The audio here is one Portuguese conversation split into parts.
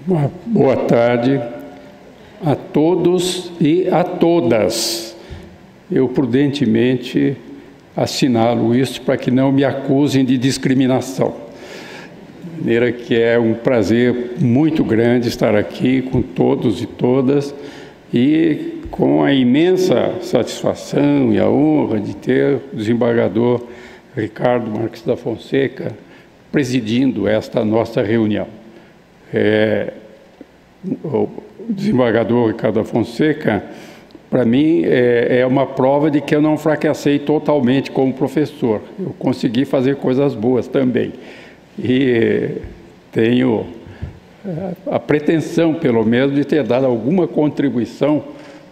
Uma boa tarde a todos e a todas. Eu prudentemente assinalo isso para que não me acusem de discriminação. De maneira que é um prazer muito grande estar aqui com todos e todas e com a imensa satisfação e a honra de ter o desembargador Ricardo Marques da Fonseca presidindo esta nossa reunião. O desembargador Ricardo da Fonseca, para mim, é uma prova de que eu não fracassei totalmente como professor. Eu consegui fazer coisas boas também. E tenho a pretensão, pelo menos, de ter dado alguma contribuição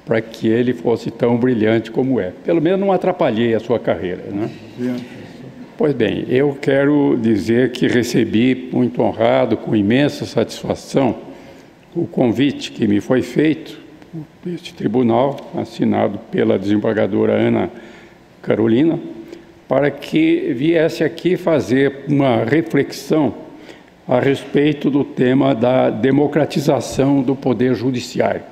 para que ele fosse tão brilhante como é. Pelo menos não atrapalhei a sua carreira, né? Pois bem, eu quero dizer que recebi, muito honrado, com imensa satisfação, o convite que me foi feito neste tribunal, assinado pela desembargadora Ana Carolina, para que viesse aqui fazer uma reflexão a respeito do tema da democratização do Poder Judiciário.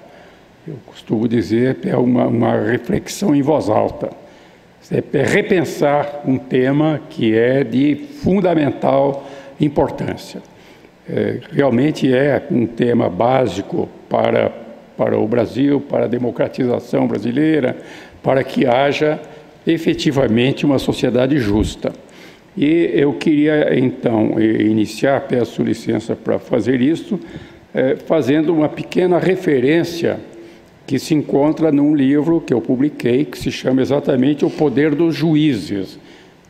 Eu costumo dizer que é uma reflexão em voz alta. É repensar um tema que é de fundamental importância. Realmente é um tema básico para o Brasil, para a democratização brasileira, para que haja efetivamente uma sociedade justa. E eu queria, então, iniciar, peço licença para fazer isso, fazendo uma pequena referência que se encontra num livro que eu publiquei, que se chama exatamente O Poder dos Juízes.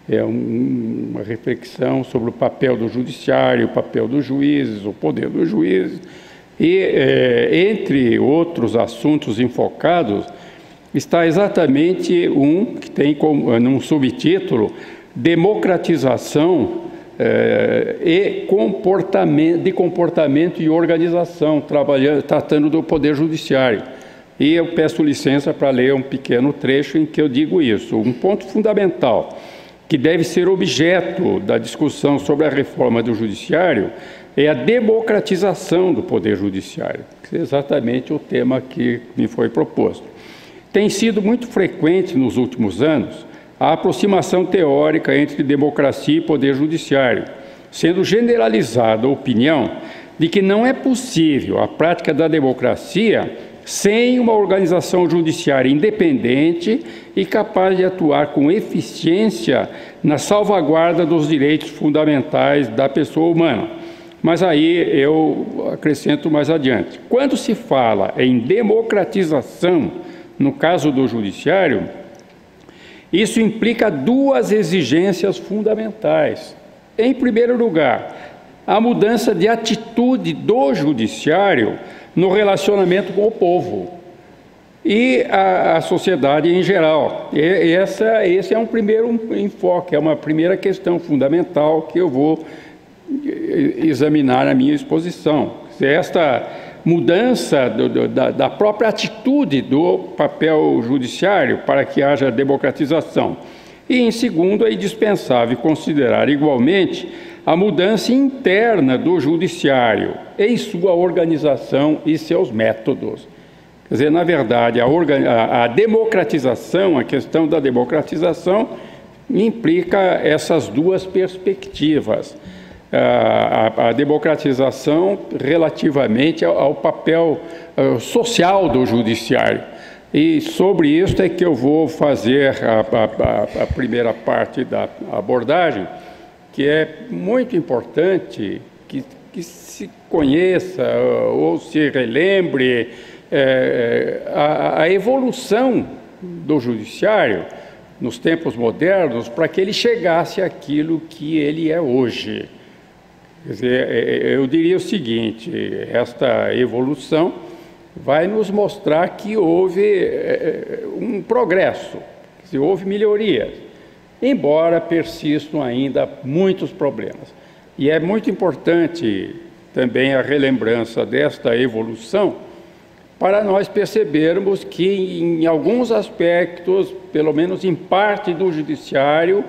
É uma reflexão sobre o papel do judiciário, o papel dos juízes, o poder dos juízes. E, entre outros assuntos enfocados, está exatamente um que tem num subtítulo Democratização e comportamento e organização, tratando do Poder Judiciário. E eu peço licença para ler um pequeno trecho em que eu digo isso. Um ponto fundamental que deve ser objeto da discussão sobre a reforma do Judiciário é a democratização do Poder Judiciário, que é exatamente o tema que me foi proposto. Tem sido muito frequente nos últimos anos a aproximação teórica entre democracia e Poder Judiciário, sendo generalizada a opinião de que não é possível a prática da democracia sem uma organização judiciária independente e capaz de atuar com eficiência na salvaguarda dos direitos fundamentais da pessoa humana. Mas aí eu acrescento mais adiante. Quando se fala em democratização, no caso do judiciário, isso implica duas exigências fundamentais. Em primeiro lugar, a mudança de atitude do judiciário no relacionamento com o povo e a sociedade em geral. Esse é um primeiro enfoque, é uma primeira questão fundamental que eu vou examinar na minha exposição. Esta mudança da própria atitude do papel judiciário para que haja democratização. E, em segundo, é indispensável considerar igualmente a mudança interna do judiciário em sua organização e seus métodos. Quer dizer, na verdade, a democratização, a questão da democratização, implica essas duas perspectivas. A democratização relativamente ao papel social do judiciário. E sobre isso é que eu vou fazer a primeira parte da abordagem, que é muito importante que se conheça ou se relembre a evolução do judiciário nos tempos modernos para que ele chegasse àquilo que ele é hoje. Quer dizer, eu diria o seguinte, esta evolução vai nos mostrar que houve um progresso, quer dizer, houve melhorias, embora persistam ainda muitos problemas. E é muito importante também a relembrança desta evolução para nós percebermos que, em alguns aspectos, pelo menos em parte do judiciário,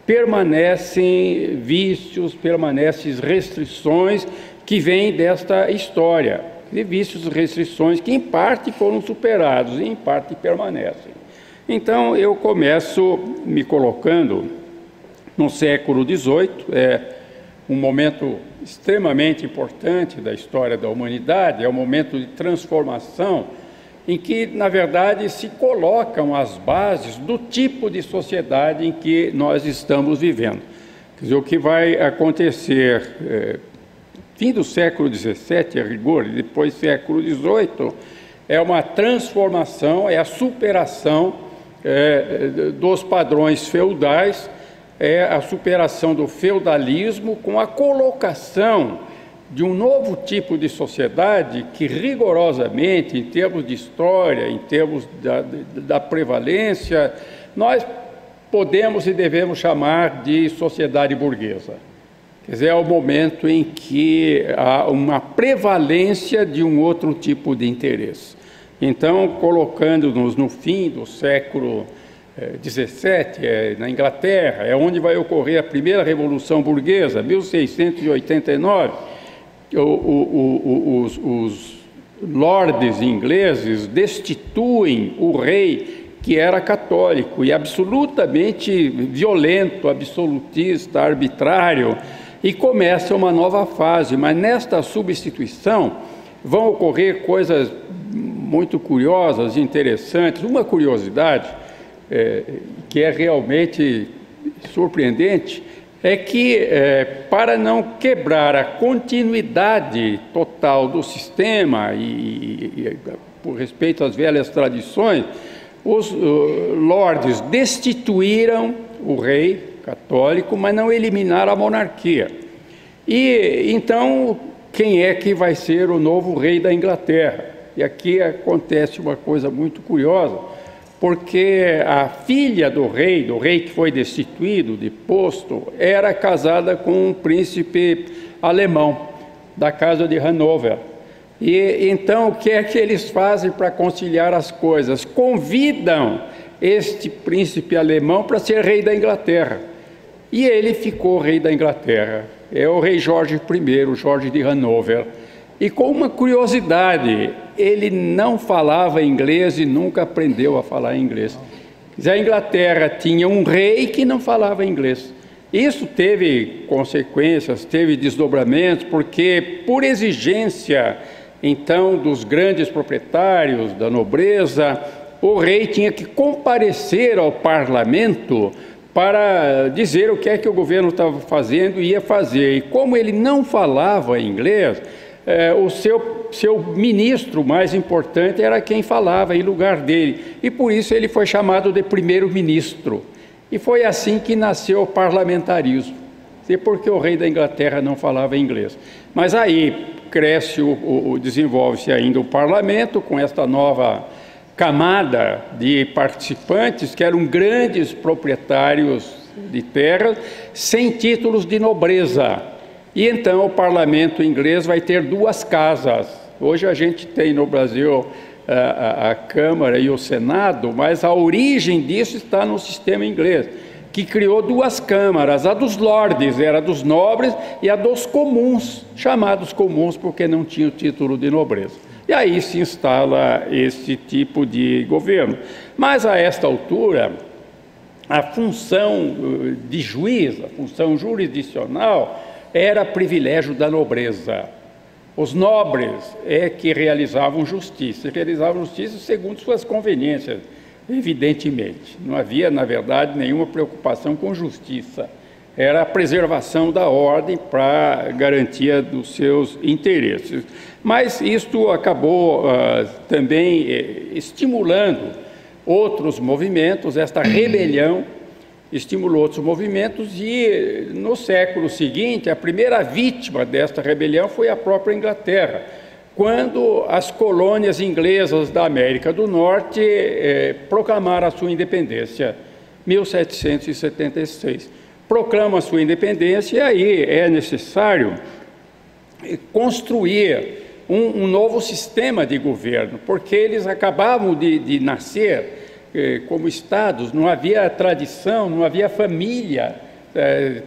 permanecem vícios, permanecem restrições que vem desta história, de vícios e restrições que, em parte, foram superados e, em parte, permanecem. Então, eu começo me colocando no século XVIII, um momento extremamente importante da história da humanidade, é um momento de transformação em que, na verdade, se colocam as bases do tipo de sociedade em que nós estamos vivendo. Quer dizer, o que vai acontecer fim do século XVII, a rigor, e depois século XVIII, é uma transformação, é a superação dos padrões feudais, é a superação do feudalismo com a colocação de um novo tipo de sociedade que, rigorosamente, em termos de história, em termos da prevalência, nós podemos e devemos chamar de sociedade burguesa. Quer dizer, é o momento em que há uma prevalência de um outro tipo de interesse. Então, colocando-nos no fim do século XVII, na Inglaterra, é onde vai ocorrer a primeira Revolução Burguesa, 1689, os lordes ingleses destituem o rei, que era católico e absolutamente violento, absolutista, arbitrário, e começa uma nova fase. Mas nesta substituição vão ocorrer coisas muito curiosas e interessantes. Uma curiosidade que é realmente surpreendente é que, para não quebrar a continuidade total do sistema e por respeito às velhas tradições, os lordes destituíram o rei católico, mas não eliminaram a monarquia. E então, quem é que vai ser o novo rei da Inglaterra? E aqui acontece uma coisa muito curiosa, porque a filha do rei que foi destituído, deposto, era casada com um príncipe alemão, da casa de Hanover. E então, o que é que eles fazem para conciliar as coisas? Convidam este príncipe alemão para ser rei da Inglaterra. E ele ficou rei da Inglaterra. É o rei Jorge I, Jorge de Hanover. E com uma curiosidade, ele não falava inglês e nunca aprendeu a falar inglês. A Inglaterra tinha um rei que não falava inglês. Isso teve consequências, teve desdobramentos, porque por exigência, então, dos grandes proprietários, da nobreza, o rei tinha que comparecer ao parlamento para dizer o que é que o governo estava fazendo e ia fazer. E como ele não falava inglês, o seu ministro mais importante era quem falava em lugar dele. E por isso ele foi chamado de primeiro-ministro. E foi assim que nasceu o parlamentarismo, porque o rei da Inglaterra não falava inglês. Mas aí cresce, desenvolve-se ainda o parlamento com esta nova camada de participantes que eram grandes proprietários de terras sem títulos de nobreza. E então o parlamento inglês vai ter duas casas. Hoje a gente tem no Brasil a Câmara e o Senado, mas a origem disso está no sistema inglês, que criou duas câmaras, a dos lordes, era dos nobres, e a dos comuns, chamados comuns porque não tinham título de nobreza. E aí se instala esse tipo de governo. Mas a esta altura, a função de juiz, a função jurisdicional, era privilégio da nobreza. Os nobres é que realizavam justiça segundo suas conveniências, evidentemente. Não havia, na verdade, nenhuma preocupação com justiça. Era a preservação da ordem para garantia dos seus interesses. Mas isto acabou também estimulando outros movimentos, esta rebelião estimulou outros movimentos e, no século seguinte, a primeira vítima desta rebelião foi a própria Inglaterra, quando as colônias inglesas da América do Norte proclamaram a sua independência, 1776. Proclamam a sua independência e aí é necessário construir um novo sistema de governo, porque eles acabavam de nascer como estados, não havia tradição, não havia família,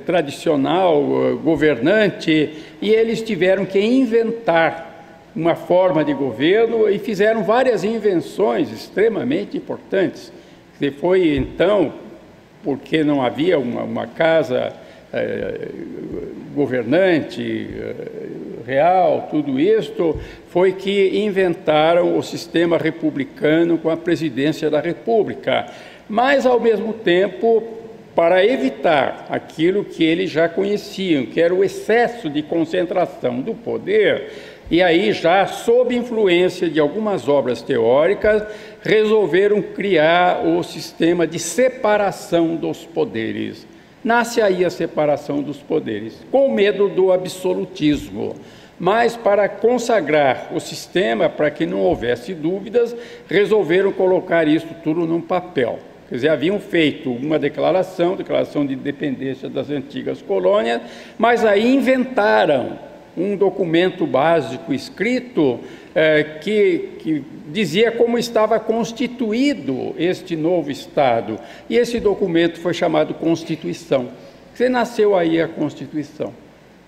tradicional, governante, e eles tiveram que inventar uma forma de governo e fizeram várias invenções extremamente importantes. E foi então, porque não havia uma casa governante real, tudo isto, foi que inventaram o sistema republicano com a presidência da República. Mas, ao mesmo tempo, para evitar aquilo que eles já conheciam, que era o excesso de concentração do poder, e aí já sob influência de algumas obras teóricas, resolveram criar o sistema de separação dos poderes. Nasce aí a separação dos poderes, com medo do absolutismo. Mas, para consagrar o sistema, para que não houvesse dúvidas, resolveram colocar isso tudo num papel. Quer dizer, haviam feito uma declaração de independência das antigas colônias, mas aí inventaram um documento básico escrito que dizia como estava constituído este novo Estado. E esse documento foi chamado Constituição. Você nasceu aí a Constituição,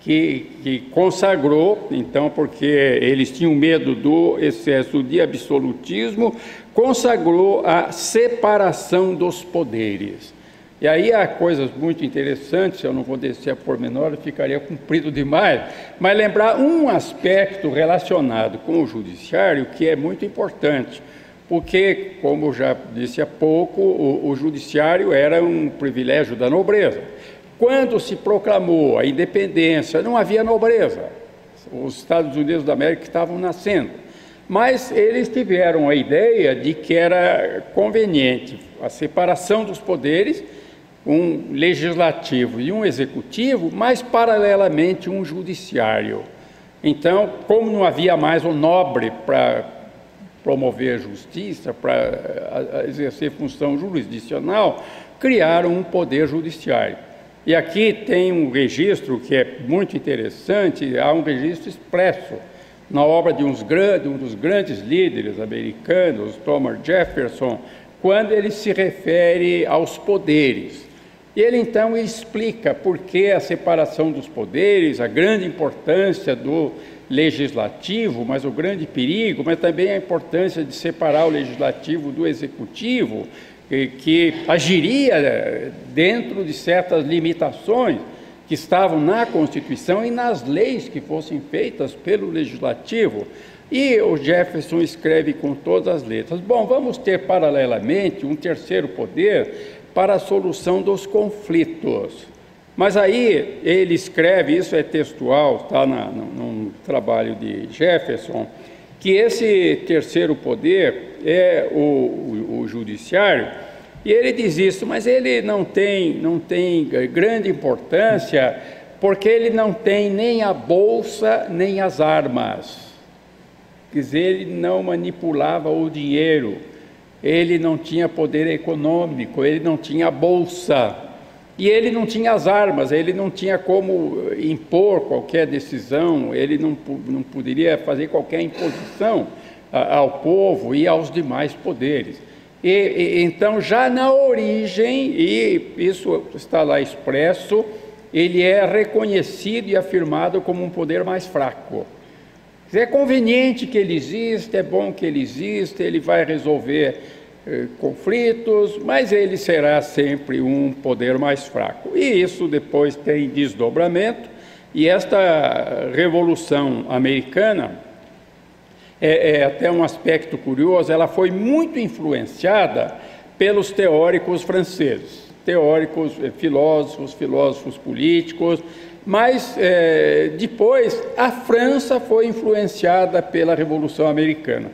que consagrou, então, porque eles tinham medo do excesso de absolutismo, consagrou a separação dos poderes. E aí há coisas muito interessantes, eu não vou descer a pormenor, ficaria comprido demais, mas lembrar um aspecto relacionado com o judiciário que é muito importante, porque, como eu já disse há pouco, o judiciário era um privilégio da nobreza. Quando se proclamou a independência, não havia nobreza. Os Estados Unidos da América estavam nascendo. Mas eles tiveram a ideia de que era conveniente a separação dos poderes, um legislativo e um executivo, mas paralelamente um judiciário. Então, como não havia mais um nobre para promover a justiça, para exercer função jurisdicional, criaram um poder judiciário. E aqui tem um registro que é muito interessante, há um registro expresso na obra de um dos grandes líderes americanos, Thomas Jefferson, quando ele se refere aos poderes. E ele então explica por que a separação dos poderes, a grande importância do legislativo, mas o grande perigo, mas também a importância de separar o legislativo do executivo, que agiria dentro de certas limitações que estavam na Constituição e nas leis que fossem feitas pelo Legislativo. E o Jefferson escreve com todas as letras. Bom, vamos ter paralelamente um terceiro poder para a solução dos conflitos. Mas aí ele escreve, isso é textual, está num trabalho de Jefferson, que esse terceiro poder é o judiciário, e ele diz isso, mas ele não tem grande importância, porque ele não tem nem a bolsa, nem as armas. Quer dizer, ele não manipulava o dinheiro, ele não tinha poder econômico, ele não tinha bolsa, e ele não tinha as armas, ele não tinha como impor qualquer decisão, ele não poderia fazer qualquer imposição ao povo e aos demais poderes. Então, já na origem, e isso está lá expresso, ele é reconhecido e afirmado como um poder mais fraco. É conveniente que ele exista, é bom que ele exista, ele vai resolver conflitos, mas ele será sempre um poder mais fraco. E isso depois tem desdobramento, e esta Revolução Americana, é até um aspecto curioso, ela foi muito influenciada pelos teóricos franceses, teóricos, filósofos políticos, mas depois a França foi influenciada pela Revolução Americana.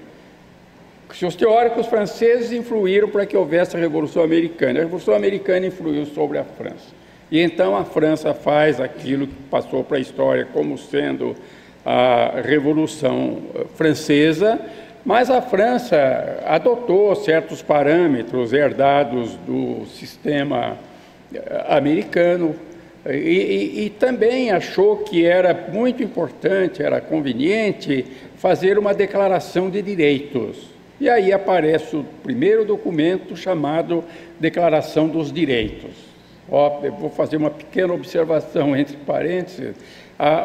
Os teóricos franceses influíram para que houvesse a Revolução Americana. A Revolução Americana influiu sobre a França. E então a França faz aquilo que passou para a história como sendo a Revolução Francesa, mas a França adotou certos parâmetros herdados do sistema americano e também achou que era muito importante, era conveniente fazer uma declaração de direitos. E aí aparece o primeiro documento chamado Declaração dos Direitos. Eu vou fazer uma pequena observação entre parênteses.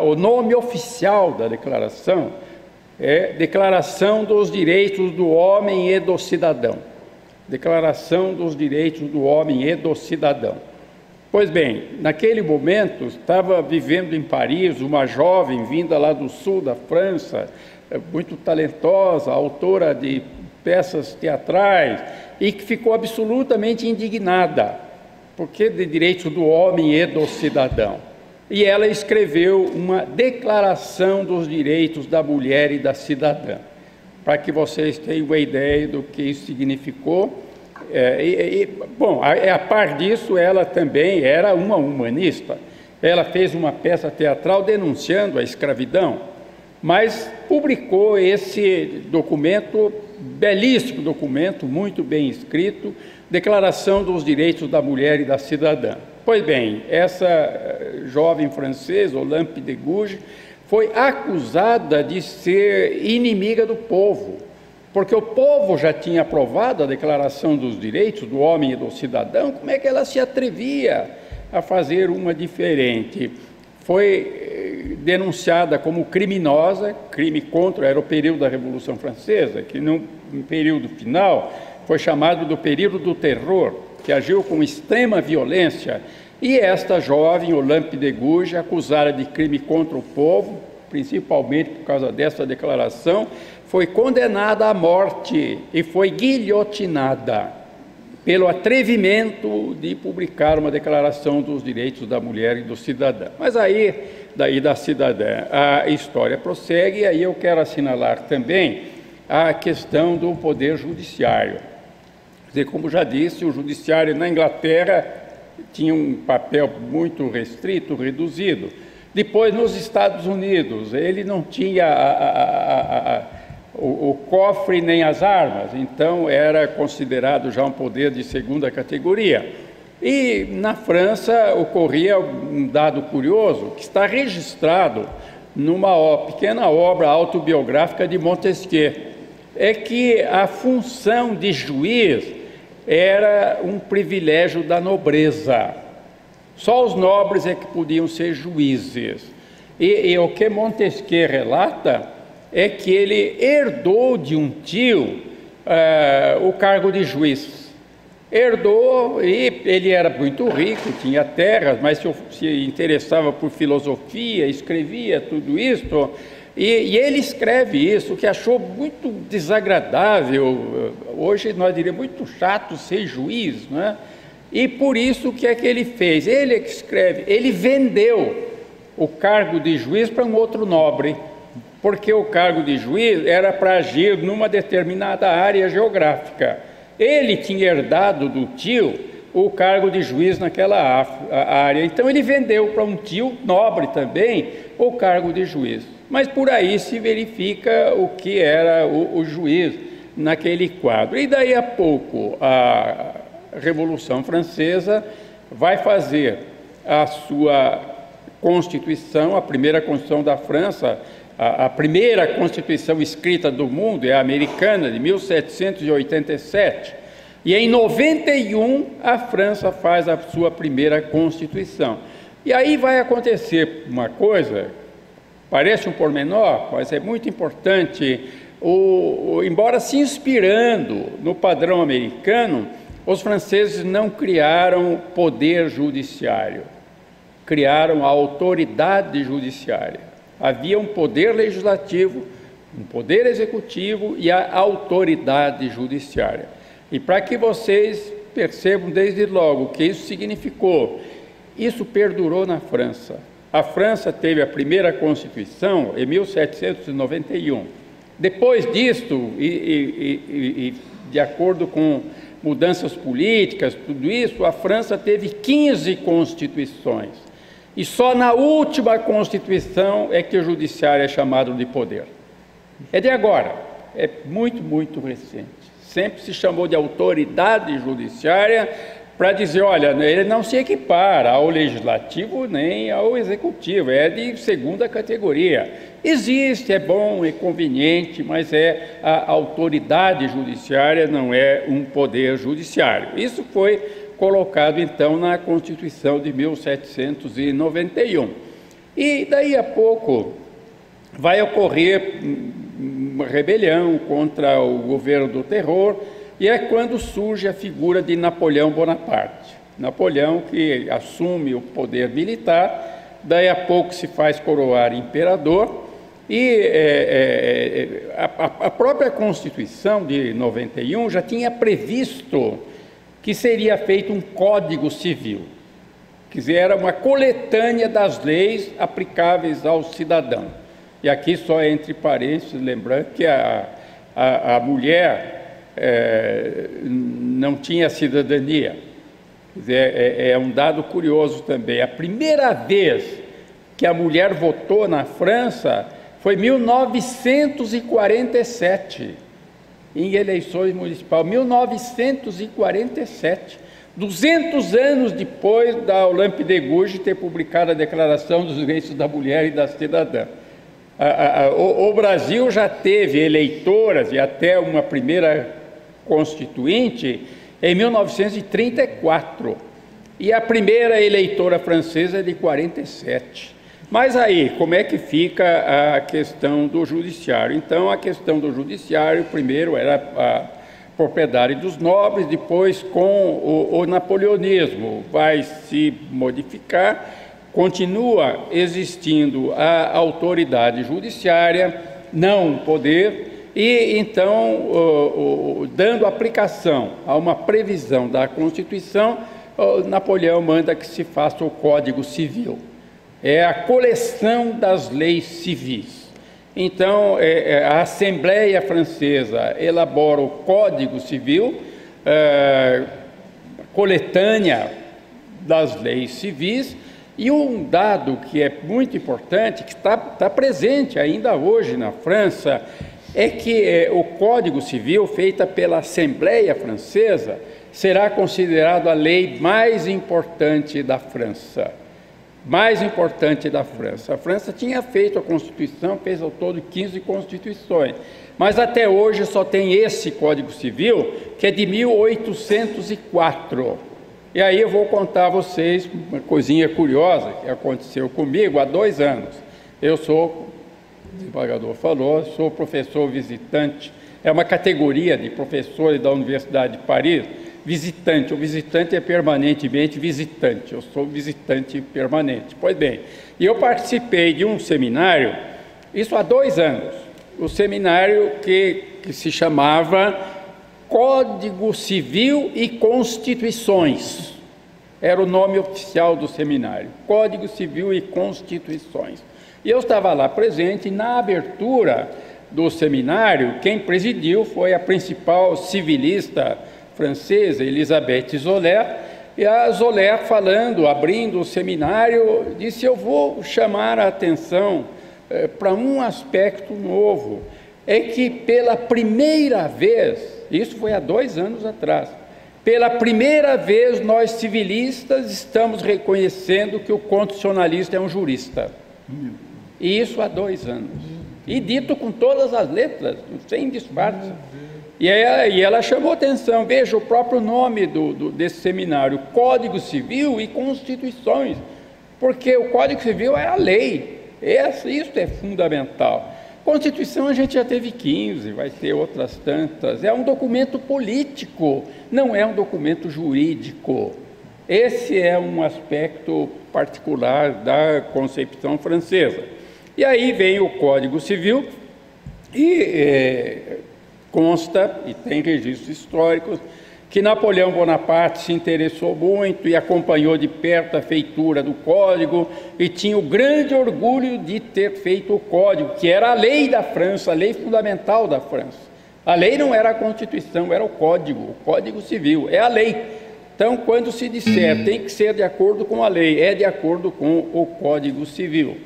O nome oficial da declaração é Declaração dos Direitos do Homem e do Cidadão. Declaração dos Direitos do Homem e do Cidadão. Pois bem, naquele momento estava vivendo em Paris uma jovem vinda lá do sul da França, muito talentosa, autora de peças teatrais, e que ficou absolutamente indignada, porque de direitos do homem e do cidadão. E ela escreveu uma declaração dos direitos da mulher e da cidadã, para que vocês tenham uma ideia do que isso significou. Bom, a par disso, ela também era uma humanista. Ela fez uma peça teatral denunciando a escravidão, mas publicou esse documento, belíssimo documento, muito bem escrito, Declaração dos Direitos da Mulher e da Cidadã. Pois bem, essa jovem francesa, Olympe de Gouges, foi acusada de ser inimiga do povo, porque o povo já tinha aprovado a Declaração dos Direitos do Homem e do Cidadão. Como é que ela se atrevia a fazer uma diferente? Foi denunciada como criminosa, crime contra, era o período da Revolução Francesa, que no período final foi chamado do período do terror, que agiu com extrema violência, e esta jovem, Olympe de Gouges, acusada de crime contra o povo, principalmente por causa dessa declaração, foi condenada à morte e foi guilhotinada pelo atrevimento de publicar uma declaração dos direitos da mulher e do cidadão. Mas aí, daí da cidadã, a história prossegue, e aí eu quero assinalar também a questão do poder judiciário. Quer dizer, como já disse, o judiciário na Inglaterra tinha um papel muito restrito, reduzido. Depois, nos Estados Unidos, ele não tinha o cofre nem as armas, então era considerado já um poder de segunda categoria. E na França ocorria um dado curioso, que está registrado numa pequena obra autobiográfica de Montesquieu, é que a função de juiz era um privilégio da nobreza. Só os nobres é que podiam ser juízes. E o que Montesquieu relata é que ele herdou de um tio o cargo de juiz. Herdou, e ele era muito rico, tinha terras, mas se interessava por filosofia, escrevia tudo isso. E ele escreve isso, que achou muito desagradável, hoje nós diríamos muito chato ser juiz, não é? E por isso, o que é que ele fez? Ele é que escreve, ele vendeu o cargo de juiz para um outro nobre, porque o cargo de juiz era para agir numa determinada área geográfica. Ele tinha herdado do tio o cargo de juiz naquela área, então ele vendeu para um tio nobre também o cargo de juiz. Mas por aí se verifica o que era o juiz naquele quadro. E daí a pouco a Revolução Francesa vai fazer a sua Constituição, a primeira Constituição da França, a primeira Constituição escrita do mundo é a americana, de 1787. E em 91 a França faz a sua primeira Constituição. E aí vai acontecer uma coisa, parece um pormenor, mas é muito importante. Embora se inspirando no padrão americano, os franceses não criaram poder judiciário, criaram a autoridade judiciária. Havia um poder legislativo, um poder executivo e a autoridade judiciária. E para que vocês percebam desde logo o que isso significou, isso perdurou na França. A França teve a primeira Constituição em 1791. Depois disto, de acordo com mudanças políticas, tudo isso, a França teve 15 constituições. E só na última Constituição é que o judiciário é chamado de poder. É de agora, é muito, muito recente. Sempre se chamou de autoridade judiciária para dizer, olha, ele não se equipara ao legislativo nem ao executivo, é de segunda categoria. Existe, é bom, é conveniente, mas a autoridade judiciária não é um poder judiciário. Isso foi colocado então na Constituição de 1791. E daí a pouco vai ocorrer uma rebelião contra o governo do terror, e é quando surge a figura de Napoleão Bonaparte. Napoleão que assume o poder militar, daí a pouco se faz coroar imperador, e a própria Constituição de 91 já tinha previsto que seria feito um Código Civil, quer dizer, era uma coletânea das leis aplicáveis ao cidadão. E aqui, só entre parênteses, lembrando que a mulher não tinha cidadania. Quer dizer, é um dado curioso também. A primeira vez que a mulher votou na França foi em 1947, em eleições municipais. 1947, 200 anos depois da Olympe de Gouges ter publicado a Declaração dos Direitos da Mulher e da Cidadã. O Brasil já teve eleitoras e até uma primeira constituinte em 1934, e a primeira eleitora francesa é de 47. Mas aí, como é que fica a questão do judiciário? Então, a questão do judiciário, primeiro era a propriedade dos nobres, depois com o napoleonismo vai se modificar, continua existindo a autoridade judiciária, não o poder, e então, dando aplicação a uma previsão da Constituição, Napoleão manda que se faça o Código Civil. É a coleção das leis civis. Então, a Assembleia Francesa elabora o Código Civil, coletânea das leis civis, e um dado que é muito importante, que está presente ainda hoje na França, é que o Código Civil, feita pela Assembleia Francesa, será considerado a lei mais importante da França. Mais importante da França. A França tinha feito a Constituição, fez ao todo 15 constituições, mas até hoje só tem esse Código Civil, que é de 1804. E aí eu vou contar a vocês uma coisinha curiosa que aconteceu comigo há 2 anos. Eu sou, o desembargador falou, sou professor visitante, é uma categoria de professores da Universidade de Paris, visitante. O visitante é permanentemente visitante, eu sou visitante permanente. Pois bem, e eu participei de um seminário, isso há 2 anos, o seminário que se chamava Código Civil e Constituições, era o nome oficial do seminário, Código Civil e Constituições. E eu estava lá presente, e na abertura do seminário, quem presidiu foi a principal civilista francesa, Elisabeth Zoller, e a Zoller falando, abrindo o seminário, disse: eu vou chamar a atenção para um aspecto novo, é que pela primeira vez, isso foi há 2 anos atrás, pela primeira vez nós civilistas estamos reconhecendo que o constitucionalista é um jurista. E isso há 2 anos. E dito com todas as letras, sem disfarce. E ela chamou atenção, veja o próprio nome desse seminário, Código Civil e Constituições, porque o Código Civil é a lei, isso é fundamental. Constituição a gente já teve 15, vai ter outras tantas, é um documento político, não é um documento jurídico. Esse é um aspecto particular da concepção francesa. E aí vem o Código Civil e consta, e tem registros históricos, que Napoleão Bonaparte se interessou muito e acompanhou de perto a feitura do Código e tinha o grande orgulho de ter feito o Código, que era a lei da França, a lei fundamental da França. A lei não era a Constituição, era o Código Civil, é a lei. Então, quando se disser tem que ser de acordo com a lei, é de acordo com o Código Civil.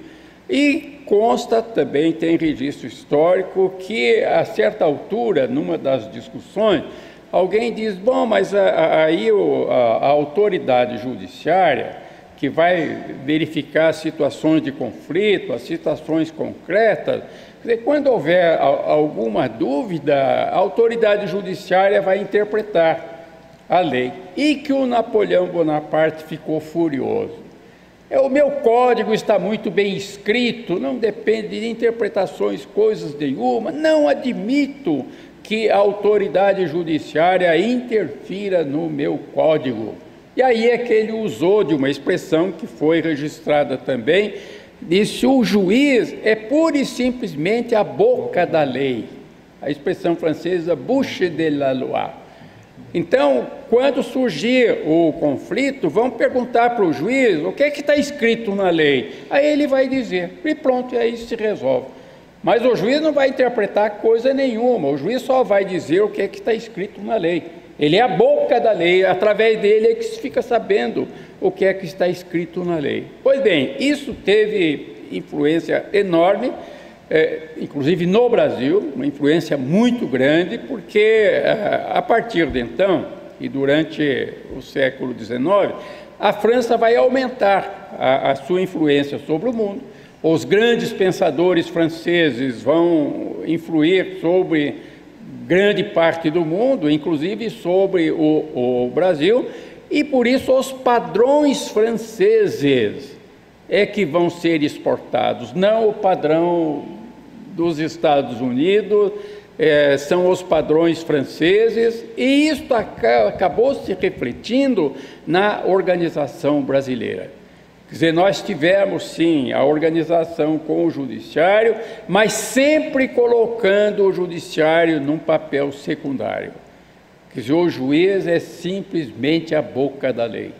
E consta também, tem registro histórico, que a certa altura, numa das discussões, alguém diz: bom, mas aí a autoridade judiciária, que vai verificar as situações de conflito, as situações concretas, quer dizer, quando houver alguma dúvida, a autoridade judiciária vai interpretar. a lei, e que o Napoleão Bonaparte ficou furioso. O meu código está muito bem escrito, não depende de interpretações, coisas nenhuma, não admito que a autoridade judiciária interfira no meu código. E aí é que ele usou de uma expressão que foi registrada também, disse: o juiz é pura e simplesmente a boca da lei. A expressão francesa, bouche de la loi. Então, quando surgir o conflito, vão perguntar para o juiz o que é que está escrito na lei. Aí ele vai dizer, e pronto, e aí se resolve. Mas o juiz não vai interpretar coisa nenhuma, o juiz só vai dizer o que é que está escrito na lei. Ele é a boca da lei, através dele é que se fica sabendo o que é que está escrito na lei. Pois bem, isso teve influência enorme, inclusive no Brasil, uma influência muito grande, porque a partir de então, e durante o século XIX, a França vai aumentar a sua influência sobre o mundo. Os grandes pensadores franceses vão influir sobre grande parte do mundo, inclusive sobre o Brasil, e por isso os padrões franceses é que vão ser exportados, não o padrão dos Estados Unidos, são os padrões franceses, e isso acabou se refletindo na organização brasileira. Quer dizer, nós tivemos, sim, a organização com o judiciário, mas sempre colocando o judiciário num papel secundário. Quer dizer, o juiz é simplesmente a boca da lei.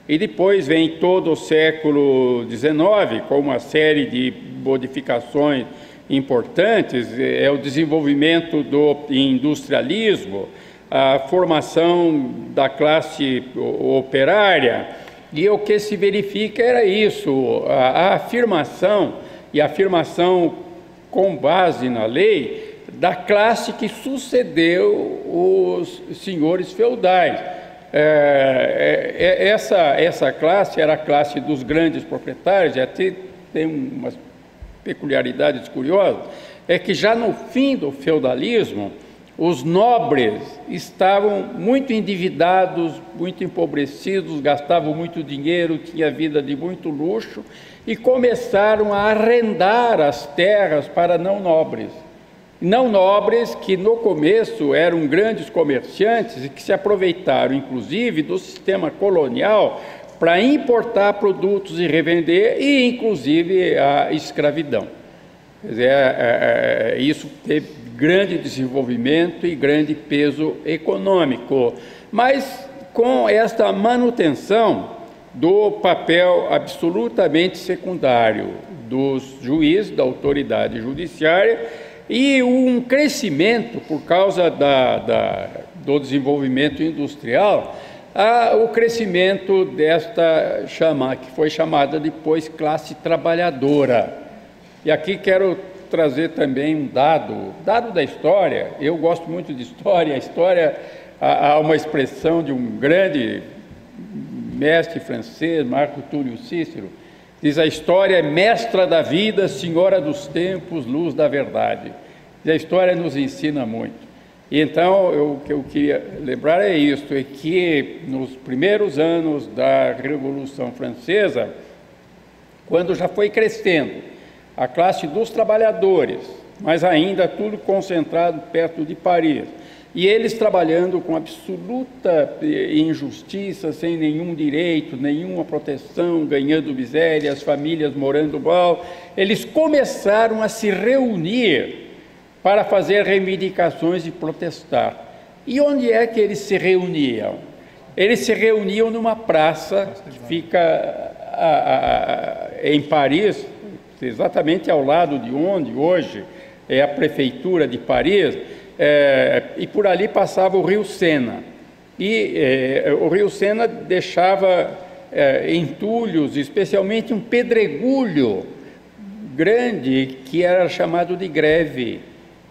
E depois vem todo o século XIX, com uma série de modificações importantes, o desenvolvimento do industrialismo, a formação da classe operária. E o que se verifica era isso, a afirmação, e a afirmação com base na lei, da classe que sucedeu os senhores feudais. Essa classe era a classe dos grandes proprietários, e até tem umas peculiaridades curiosas, é que já no fim do feudalismo, os nobres estavam muito endividados, muito empobrecidos, gastavam muito dinheiro, tinha vida de muito luxo, e começaram a arrendar as terras para não nobres. Não nobres que no começo eram grandes comerciantes e que se aproveitaram, inclusive, do sistema colonial para importar produtos e revender, e inclusive a escravidão. Quer dizer, isso teve grande desenvolvimento e grande peso econômico, mas com esta manutenção do papel absolutamente secundário dos juízes, da autoridade judiciária, e um crescimento por causa do desenvolvimento industrial, o crescimento desta que foi chamada depois classe trabalhadora. E aqui quero trazer também um dado da história. Eu gosto muito de história. A história, há uma expressão de um grande mestre francês, Marco Túlio Cícero, diz: a história é mestra da vida, senhora dos tempos, luz da verdade. E a história nos ensina muito. E então, o que eu queria lembrar é isso, é que nos primeiros anos da Revolução Francesa, quando já foi crescendo a classe dos trabalhadores, mas ainda tudo concentrado perto de Paris, e eles trabalhando com absoluta injustiça, sem nenhum direito, nenhuma proteção, ganhando miséria, as famílias morando mal, eles começaram a se reunir para fazer reivindicações e protestar. E onde é que eles se reuniam? Eles se reuniam numa praça que fica em Paris, exatamente ao lado de onde hoje é a prefeitura de Paris, e por ali passava o rio Sena. E o rio Sena deixava entulhos, especialmente um pedregulho grande que era chamado de greve.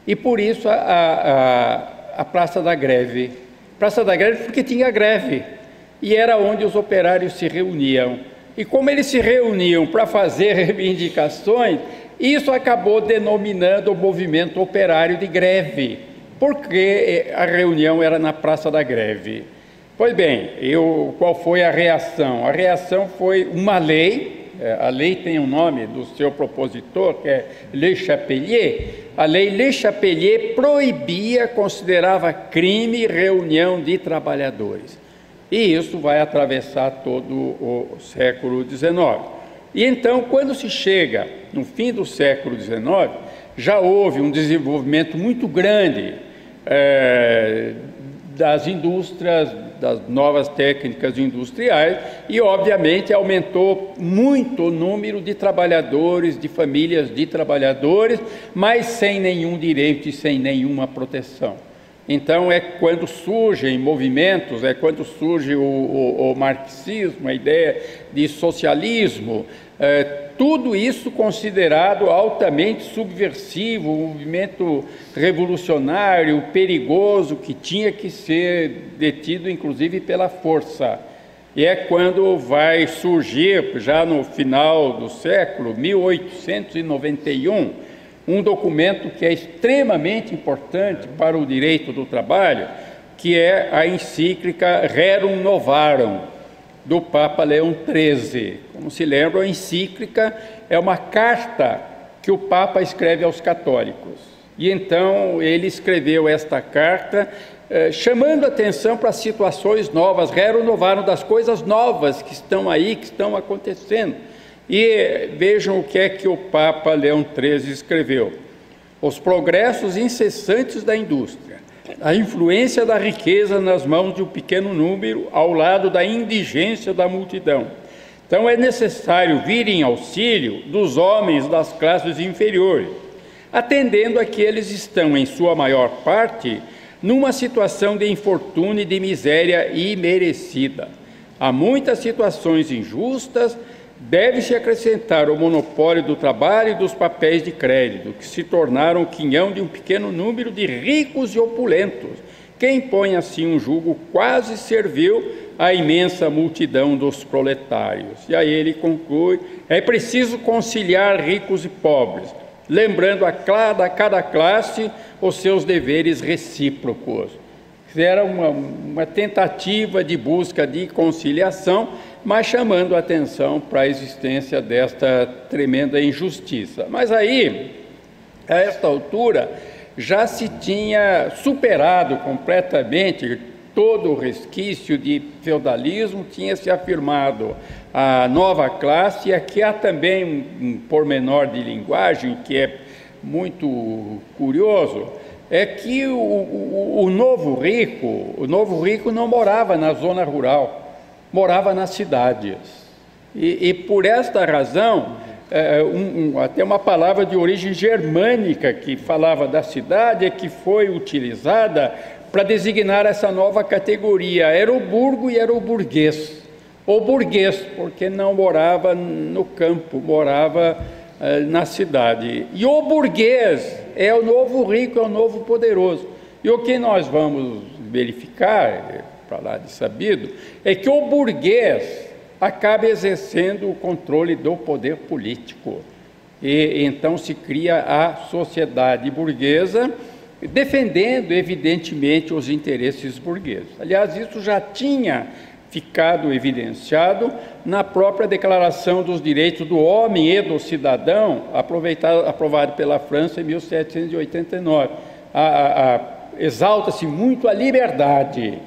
E por isso a Praça da Greve. Praça da Greve porque tinha greve, e era onde os operários se reuniam. E como eles se reuniam para fazer reivindicações, isso acabou denominando o movimento operário de greve, porque a reunião era na Praça da Greve. Pois bem, qual foi a reação? A reação foi uma lei, a lei tem o nome do seu propositor, que é Le Chapelier. A lei Le Chapelier proibia, considerava crime reunião de trabalhadores. E isso vai atravessar todo o século XIX. E então, quando se chega no fim do século XIX, já houve um desenvolvimento muito grande das indústrias, das novas técnicas industriais, e obviamente aumentou muito o número de trabalhadores, de famílias de trabalhadores, mas sem nenhum direito e sem nenhuma proteção. Então é quando surgem movimentos, é quando surge o marxismo, a ideia de socialismo, tudo isso considerado altamente subversivo, um movimento revolucionário, perigoso, que tinha que ser detido, inclusive, pela força. E é quando vai surgir, já no final do século, 1891, um documento que é extremamente importante para o direito do trabalho, que é a encíclica Rerum Novarum, do Papa Leão XIII. Como se lembra, a encíclica é uma carta que o Papa escreve aos católicos. E então ele escreveu esta carta chamando atenção para situações novas, Rerum Novarum, das coisas novas que estão aí, que estão acontecendo. E vejam o que é que o Papa Leão XIII escreveu: os progressos incessantes da indústria, a influência da riqueza nas mãos de um pequeno número ao lado da indigência da multidão. Então é necessário vir em auxílio dos homens das classes inferiores, atendendo a que eles estão, em sua maior parte, numa situação de infortúnio e de miséria imerecida. Há muitas situações injustas. Deve-se acrescentar o monopólio do trabalho e dos papéis de crédito, que se tornaram o quinhão de um pequeno número de ricos e opulentos, que impõe assim um jugo quase servil à imensa multidão dos proletários. E aí ele conclui: é preciso conciliar ricos e pobres, lembrando a cada classe os seus deveres recíprocos. Era uma tentativa de busca de conciliação, mas chamando a atenção para a existência desta tremenda injustiça. Mas aí, a esta altura, já se tinha superado completamente todo o resquício de feudalismo, tinha se afirmado a nova classe, e aqui há também um pormenor de linguagem que é muito curioso, é que o novo rico não morava na zona rural, morava nas cidades. E por esta razão, até uma palavra de origem germânica que falava da cidade é que foi utilizada para designar essa nova categoria. Era o burgo e era o burguês. O burguês, porque não morava no campo, morava na cidade. E o burguês é o novo rico, é o novo poderoso. E o que nós vamos verificar, para lá de sabido, é que o burguês acaba exercendo o controle do poder político. E então se cria a sociedade burguesa, defendendo, evidentemente, os interesses burgueses. Aliás, isso já tinha ficado evidenciado na própria Declaração dos Direitos do Homem e do Cidadão, aprovada pela França em 1789. Exalta-se muito a liberdade.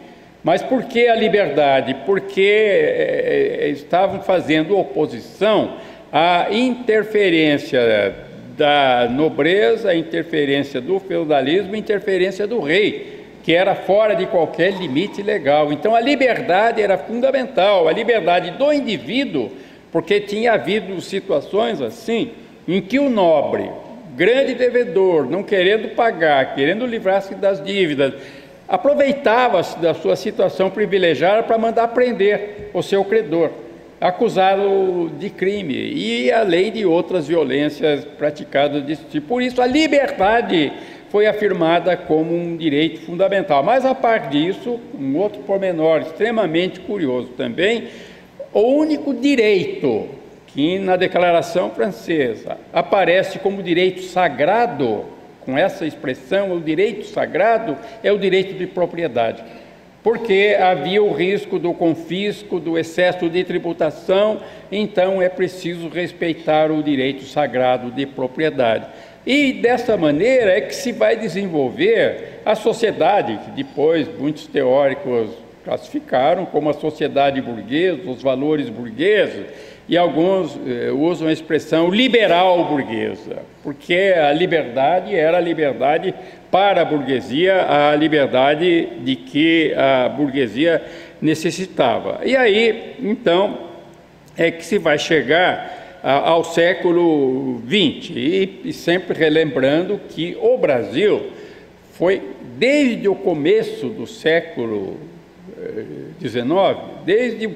Mas por que a liberdade? Porque estavam fazendo oposição à interferência da nobreza, à interferência do feudalismo, à interferência do rei, que era fora de qualquer limite legal. Então a liberdade era fundamental, a liberdade do indivíduo, porque tinha havido situações assim, em que o nobre, grande devedor, não querendo pagar, querendo livrar-se das dívidas, aproveitava-se da sua situação privilegiada para mandar prender o seu credor, acusá-lo de crime, e além de outras violências praticadas desse tipo. Por isso a liberdade foi afirmada como um direito fundamental. Mas, a parte disso, um outro pormenor extremamente curioso também, o único direito que na Declaração Francesa aparece como direito sagrado, com essa expressão, o direito sagrado, é o direito de propriedade. porque havia o risco do confisco, do excesso de tributação, então é preciso respeitar o direito sagrado de propriedade. E dessa maneira é que se vai desenvolver a sociedade, que depois muitos teóricos classificaram como a sociedade burguesa, os valores burgueses, e alguns usam a expressão liberal burguesa, porque a liberdade era a liberdade para a burguesia, a liberdade de que a burguesia necessitava. E aí, então, é que se vai chegar ao século XX, e sempre relembrando que o Brasil foi, desde o começo do século XIX, desde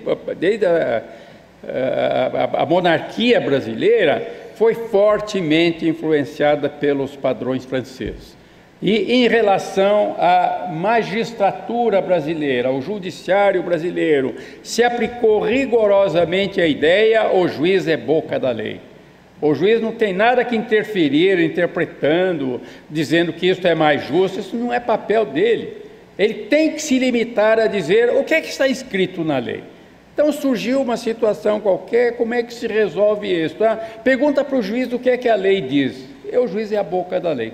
a monarquia brasileira, foi fortemente influenciada pelos padrões franceses. E em relação à magistratura brasileira, ao judiciário brasileiro, se aplicou rigorosamente a ideia: o juiz é boca da lei. O juiz não tem nada que interferir, interpretando, dizendo que isso é mais justo. Isso não é papel dele. Ele tem que se limitar a dizer o que é que está escrito na lei. Então surgiu uma situação qualquer, como é que se resolve isso? Pergunta para o juiz o que é que a lei diz. E o juiz é a boca da lei.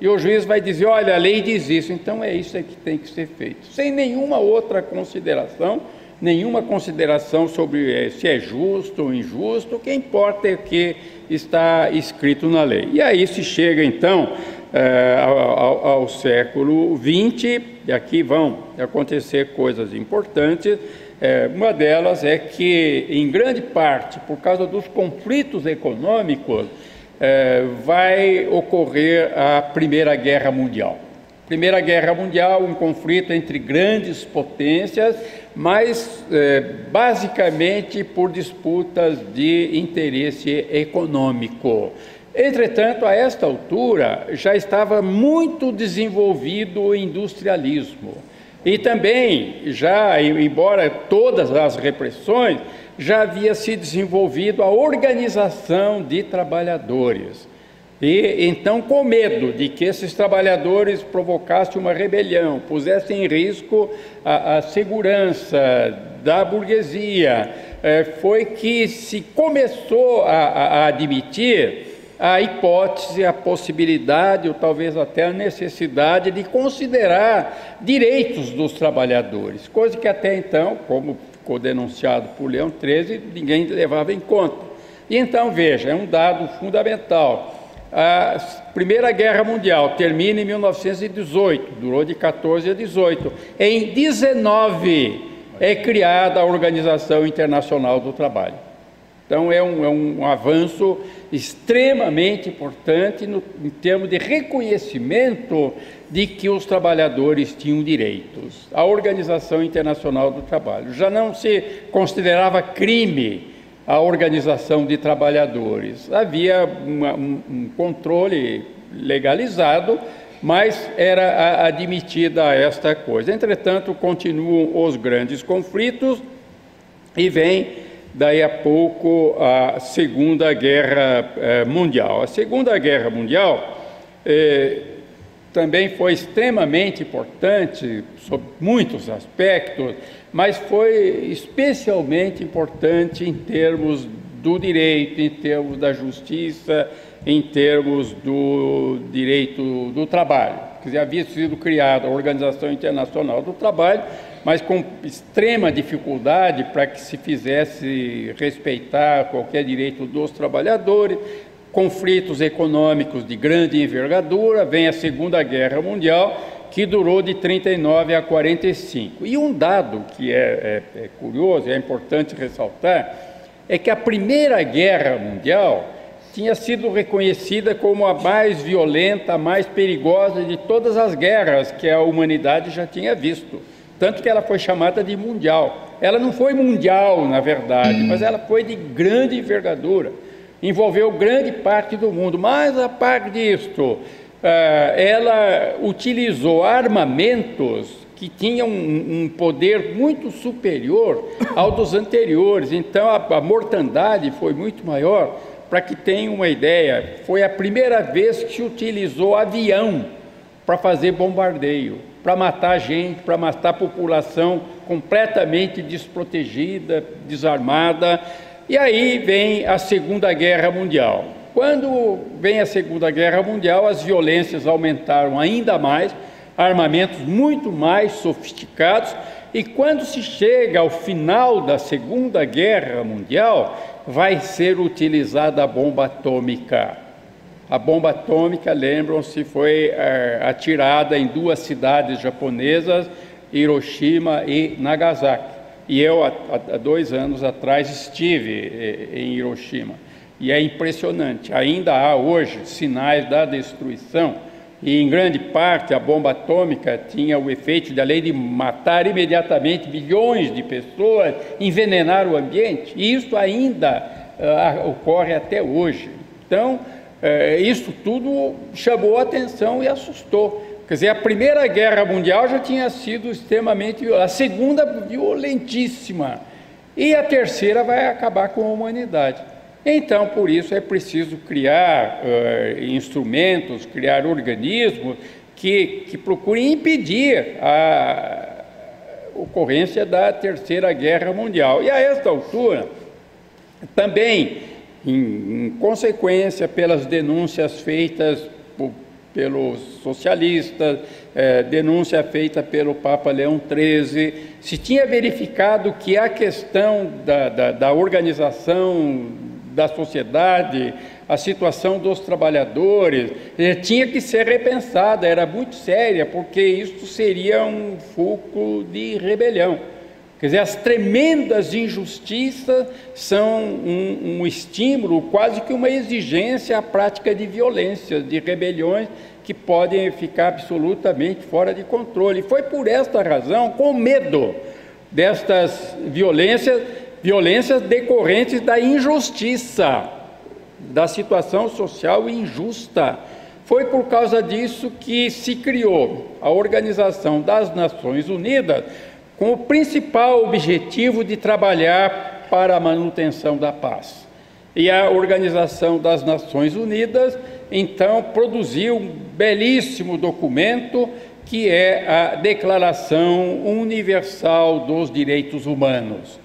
E o juiz vai dizer: olha, a lei diz isso, então é isso que tem que ser feito. Sem nenhuma outra consideração, sobre se é justo ou injusto. O que importa é o que está escrito na lei. E aí se chega então ao século XX, e aqui vão acontecer coisas importantes. Uma delas é que, em grande parte, por causa dos conflitos econômicos, vai ocorrer a Primeira Guerra Mundial. Primeira Guerra Mundial, um conflito entre grandes potências, mas basicamente por disputas de interesse econômico. Entretanto, a esta altura, já estava muito desenvolvido o industrialismo. E também, embora todas as repressões, já havia se desenvolvido a organização de trabalhadores. E então, com medo de que esses trabalhadores provocassem uma rebelião, pusessem em risco a segurança da burguesia, foi que se começou a admitir a hipótese, a possibilidade, ou talvez até a necessidade de considerar direitos dos trabalhadores, coisa que até então, como ficou denunciado por Leão XIII, ninguém levava em conta. E então, veja, é um dado fundamental. A Primeira Guerra Mundial termina em 1918, durou de 14 a 18. Em 19 é criada a Organização Internacional do Trabalho. Então, é um avanço extremamente importante em termos de reconhecimento de que os trabalhadores tinham direitos. A Organização Internacional do Trabalho. Já não se considerava crime a organização de trabalhadores. Havia um controle legalizado, mas era admitida esta coisa. Entretanto, continuam os grandes conflitos e vem daí a pouco a Segunda Guerra Mundial. A Segunda Guerra Mundial também foi extremamente importante, sob muitos aspectos, mas foi especialmente importante em termos do direito, em termos da justiça, em termos do direito do trabalho. Quer dizer, havia sido criada a Organização Internacional do Trabalho, mas com extrema dificuldade para que se fizesse respeitar qualquer direito dos trabalhadores, conflitos econômicos de grande envergadura, vem a Segunda Guerra Mundial, que durou de 39 a 45. E um dado que é curioso, é importante ressaltar, é que a Primeira Guerra Mundial tinha sido reconhecida como a mais violenta, a mais perigosa de todas as guerras que a humanidade já tinha visto. Tanto que ela foi chamada de mundial. Ela não foi mundial, na verdade, mas ela foi de grande envergadura. Envolveu grande parte do mundo. Mas, a par disto, ela utilizou armamentos que tinham um poder muito superior ao dos anteriores. Então, a mortandade foi muito maior. Para que tenham uma ideia, foi a primeira vez que se utilizou avião para fazer bombardeio. para matar gente, para matar a população completamente desprotegida, desarmada. E aí vem a Segunda Guerra Mundial. Quando vem a Segunda Guerra Mundial, as violências aumentaram ainda mais, armamentos muito mais sofisticados, e quando se chega ao final da Segunda Guerra Mundial, vai ser utilizada a bomba atômica. A bomba atômica, lembram-se, foi atirada em 2 cidades japonesas, Hiroshima e Nagasaki. E eu, há 2 anos atrás, estive em Hiroshima. E é impressionante, ainda há hoje sinais da destruição, e em grande parte a bomba atômica tinha o efeito de, além de matar imediatamente milhões de pessoas, envenenar o ambiente, e isso ainda ocorre até hoje. Então, isso tudo chamou a atenção e assustou. Quer dizer, a Primeira Guerra Mundial já tinha sido extremamente violenta, a Segunda violentíssima, e a Terceira vai acabar com a humanidade. Então, por isso, é preciso criar instrumentos, criar organismos que procurem impedir a ocorrência da Terceira Guerra Mundial. E a esta altura, também, em consequência, pelas denúncias feitas pelos socialistas, denúncia feita pelo Papa Leão XIII, se tinha verificado que a questão da organização da sociedade, a situação dos trabalhadores, tinha que ser repensada, era muito séria, porque isso seria um foco de rebelião. Quer dizer, as tremendas injustiças são um estímulo, quase que uma exigência à prática de violência, de rebeliões que podem ficar absolutamente fora de controle. Foi por esta razão, com medo destas violências decorrentes da injustiça, da situação social injusta. Foi por causa disso que se criou a Organização das Nações Unidas, com o principal objetivo de trabalhar para a manutenção da paz. E a Organização das Nações Unidas, então, produziu um belíssimo documento que é a Declaração Universal dos Direitos Humanos.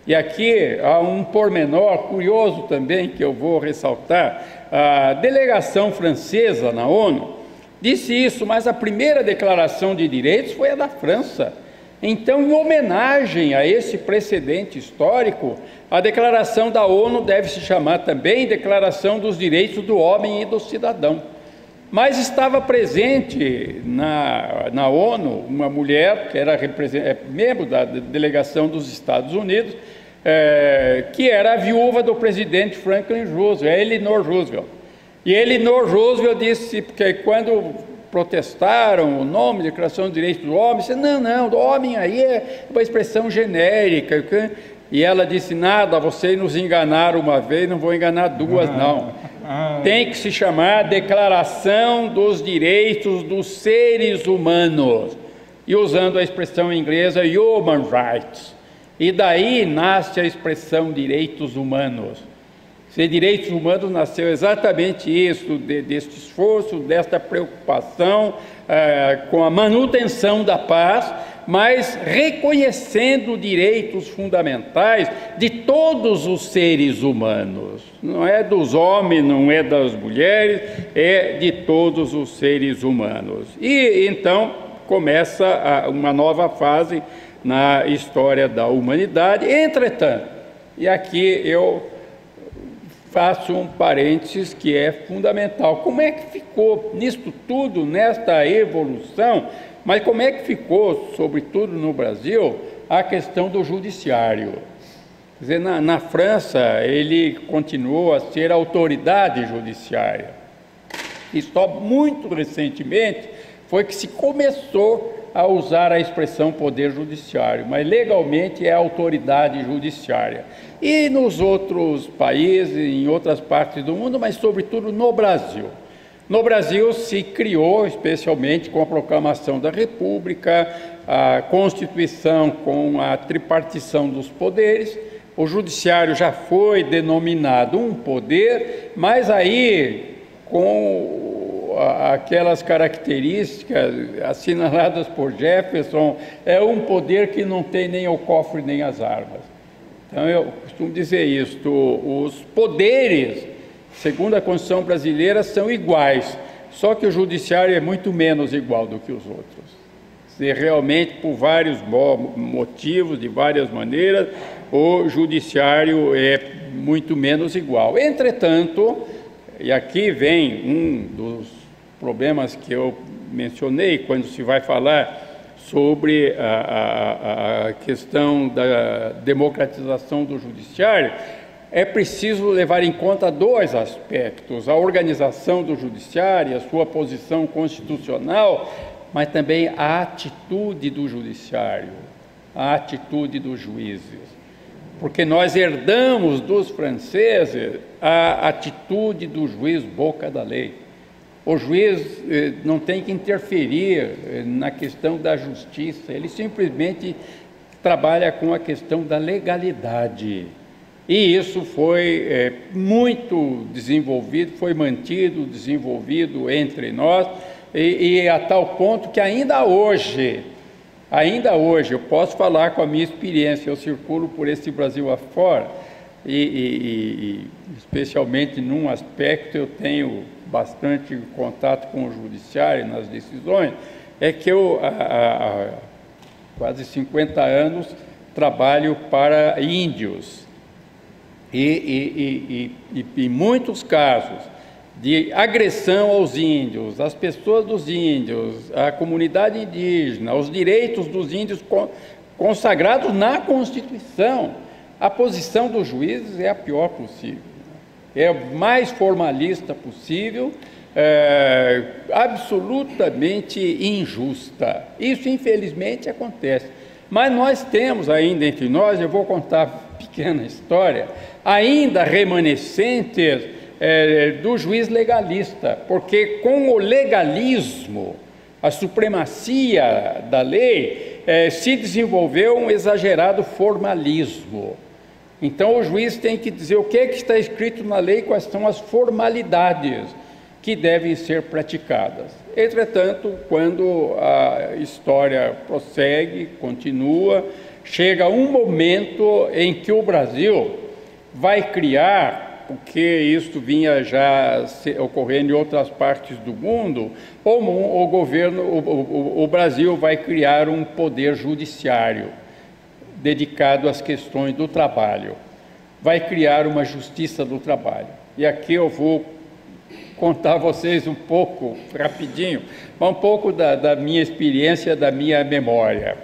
E aqui há um pormenor curioso também que eu vou ressaltar. A delegação francesa na ONU disse isso, mas a primeira declaração de direitos foi a da França. Então, em homenagem a esse precedente histórico, a declaração da ONU deve se chamar também Declaração dos Direitos do Homem e do Cidadão. Mas estava presente na ONU uma mulher que era membro da delegação dos Estados Unidos, que era a viúva do presidente Franklin Roosevelt, Eleanor Roosevelt. E Eleanor Roosevelt disse, porque quando protestaram o nome, Declaração dos Direitos do Homem, disse, não, do homem aí é uma expressão genérica. E ela disse, nada, vocês nos enganaram uma vez, não vou enganar duas, não. Tem que se chamar Declaração dos Direitos dos Seres Humanos. E usando a expressão inglesa, Human Rights. E daí nasce a expressão direitos humanos. Ser direitos humanos nasceu exatamente isso, deste esforço, desta preocupação com a manutenção da paz, mas reconhecendo direitos fundamentais de todos os seres humanos. Não é dos homens, não é das mulheres, é de todos os seres humanos. E então começa uma nova fase na história da humanidade. Entretanto, e aqui eu faço um parênteses que é fundamental. Como é que ficou nisto tudo, nesta evolução, mas como é que ficou, sobretudo no Brasil, a questão do judiciário? Quer dizer, na França, ele continuou a ser autoridade judiciária. E só muito recentemente foi que se começou a usar a expressão poder judiciário, mas legalmente é autoridade judiciária. E nos outros países, em outras partes do mundo, mas sobretudo no Brasil. No Brasil se criou, especialmente com a proclamação da República, a Constituição com a tripartição dos poderes. O judiciário já foi denominado um poder, mas aí com aquelas características assinaladas por Jefferson, é um poder que não tem nem o cofre nem as armas. Então, eu costumo dizer isto: os poderes, segundo a Constituição brasileira, são iguais, só que o judiciário é muito menos igual do que os outros. E realmente, por vários motivos, de várias maneiras, o judiciário é muito menos igual. Entretanto, e aqui vem um dos problemas que eu mencionei quando se vai falar sobre a questão da democratização do judiciário, é preciso levar em conta dois aspectos: a organização do judiciário, a sua posição constitucional, mas também a atitude do judiciário, a atitude dos juízes. Porque nós herdamos dos franceses a atitude do juiz boca da lei. O juiz não tem que interferir na questão da justiça, ele simplesmente trabalha com a questão da legalidade. E isso foi muito desenvolvido, foi mantido, desenvolvido entre nós, e a tal ponto que ainda hoje, eu posso falar com a minha experiência, eu circulo por esse Brasil afora, e especialmente num aspecto eu tenho bastante contato com o judiciário nas decisões, é que eu há quase 50 anos trabalho para índios, e em muitos casos de agressão aos índios, às pessoas dos índios, à comunidade indígena, aos direitos dos índios consagrados na Constituição, a posição dos juízes é a pior possível, é a mais formalista possível, absolutamente injusta. Isso, infelizmente, acontece. Mas nós temos ainda entre nós, eu vou contar uma pequena história, ainda remanescentes do juiz legalista, porque com o legalismo, a supremacia da lei, se desenvolveu um exagerado formalismo. Então o juiz tem que dizer o que está escrito na lei, quais são as formalidades que devem ser praticadas. Entretanto, quando a história prossegue, continua, chega um momento em que o Brasil vai criar, porque isso vinha já ocorrendo em outras partes do mundo, o Brasil vai criar um poder judiciário dedicado às questões do trabalho, vai criar uma justiça do trabalho. E aqui eu vou contar a vocês um pouco, rapidinho, um pouco da minha experiência, da minha memória.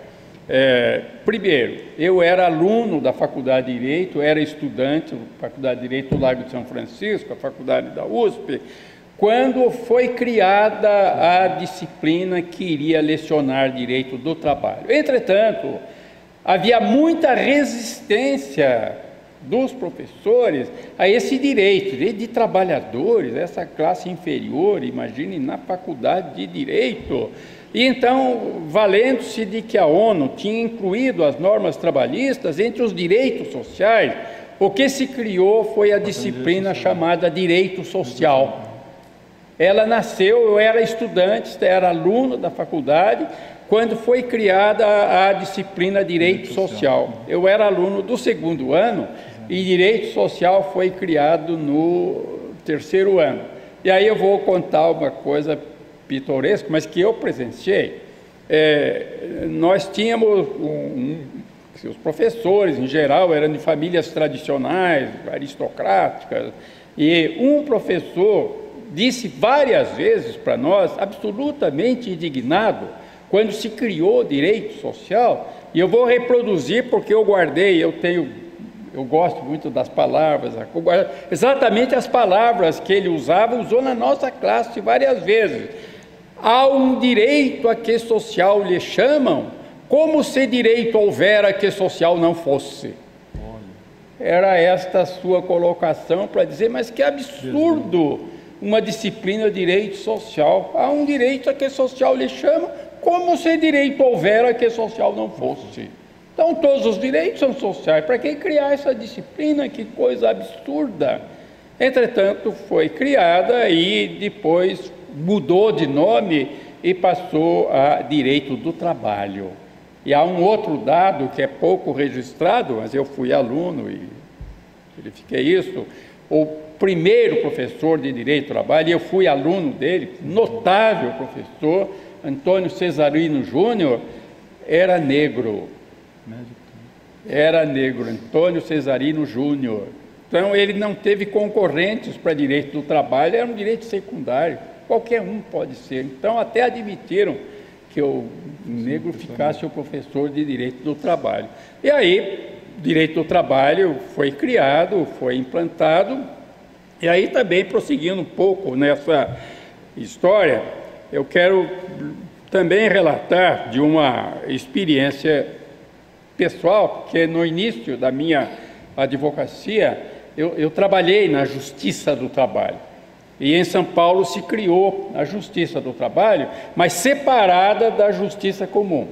Primeiro, eu era aluno da Faculdade de Direito, era estudante da Faculdade de Direito do Largo de São Francisco, a faculdade da USP, quando foi criada a disciplina que iria lecionar Direito do Trabalho. Entretanto, havia muita resistência dos professores a esse direito de trabalhadores, essa classe inferior, imagine, na Faculdade de Direito. E então, valendo-se de que a ONU tinha incluído as normas trabalhistas entre os direitos sociais, o que se criou foi a disciplina chamada Direito Social. Ela nasceu, eu era estudante, era aluno da faculdade, quando foi criada a disciplina Direito Social. Eu era aluno do segundo ano e Direito Social foi criado no terceiro ano. E aí eu vou contar uma coisa pitoresco, mas que eu presenciei. Nós tínhamos os professores, em geral, eram de famílias tradicionais, aristocráticas, e um professor disse várias vezes para nós, absolutamente indignado, quando se criou o direito social, e eu vou reproduzir porque eu guardei, eu gosto muito das palavras, exatamente as palavras que ele usou na nossa classe várias vezes. Há um direito a que social lhe chamam, como se direito houvera que social não fosse. Era esta a sua colocação para dizer, mas que absurdo uma disciplina de direito social. Há um direito a que social lhe chama, como se direito houvera que social não fosse. Então todos os direitos são sociais, para que criar essa disciplina? Que coisa absurda. Entretanto, foi criada e depois mudou de nome e passou a Direito do Trabalho. E há um outro dado que é pouco registrado, mas eu fui aluno e verifiquei isso. O primeiro professor de Direito do Trabalho, e eu fui aluno dele, notável professor, Antônio Cesarino Júnior, era negro. Era negro, Antônio Cesarino Júnior. Então, ele não teve concorrentes para Direito do Trabalho, era um direito secundário, qualquer um pode ser. Então, até admitiram que o negro ficasse o professor de Direito do Trabalho. E aí, Direito do Trabalho foi criado, foi implantado, e aí também, prosseguindo um pouco nessa história, eu quero também relatar de uma experiência pessoal, que no início da minha advocacia, eu trabalhei na Justiça do Trabalho. E em São Paulo se criou a Justiça do Trabalho, mas separada da Justiça Comum.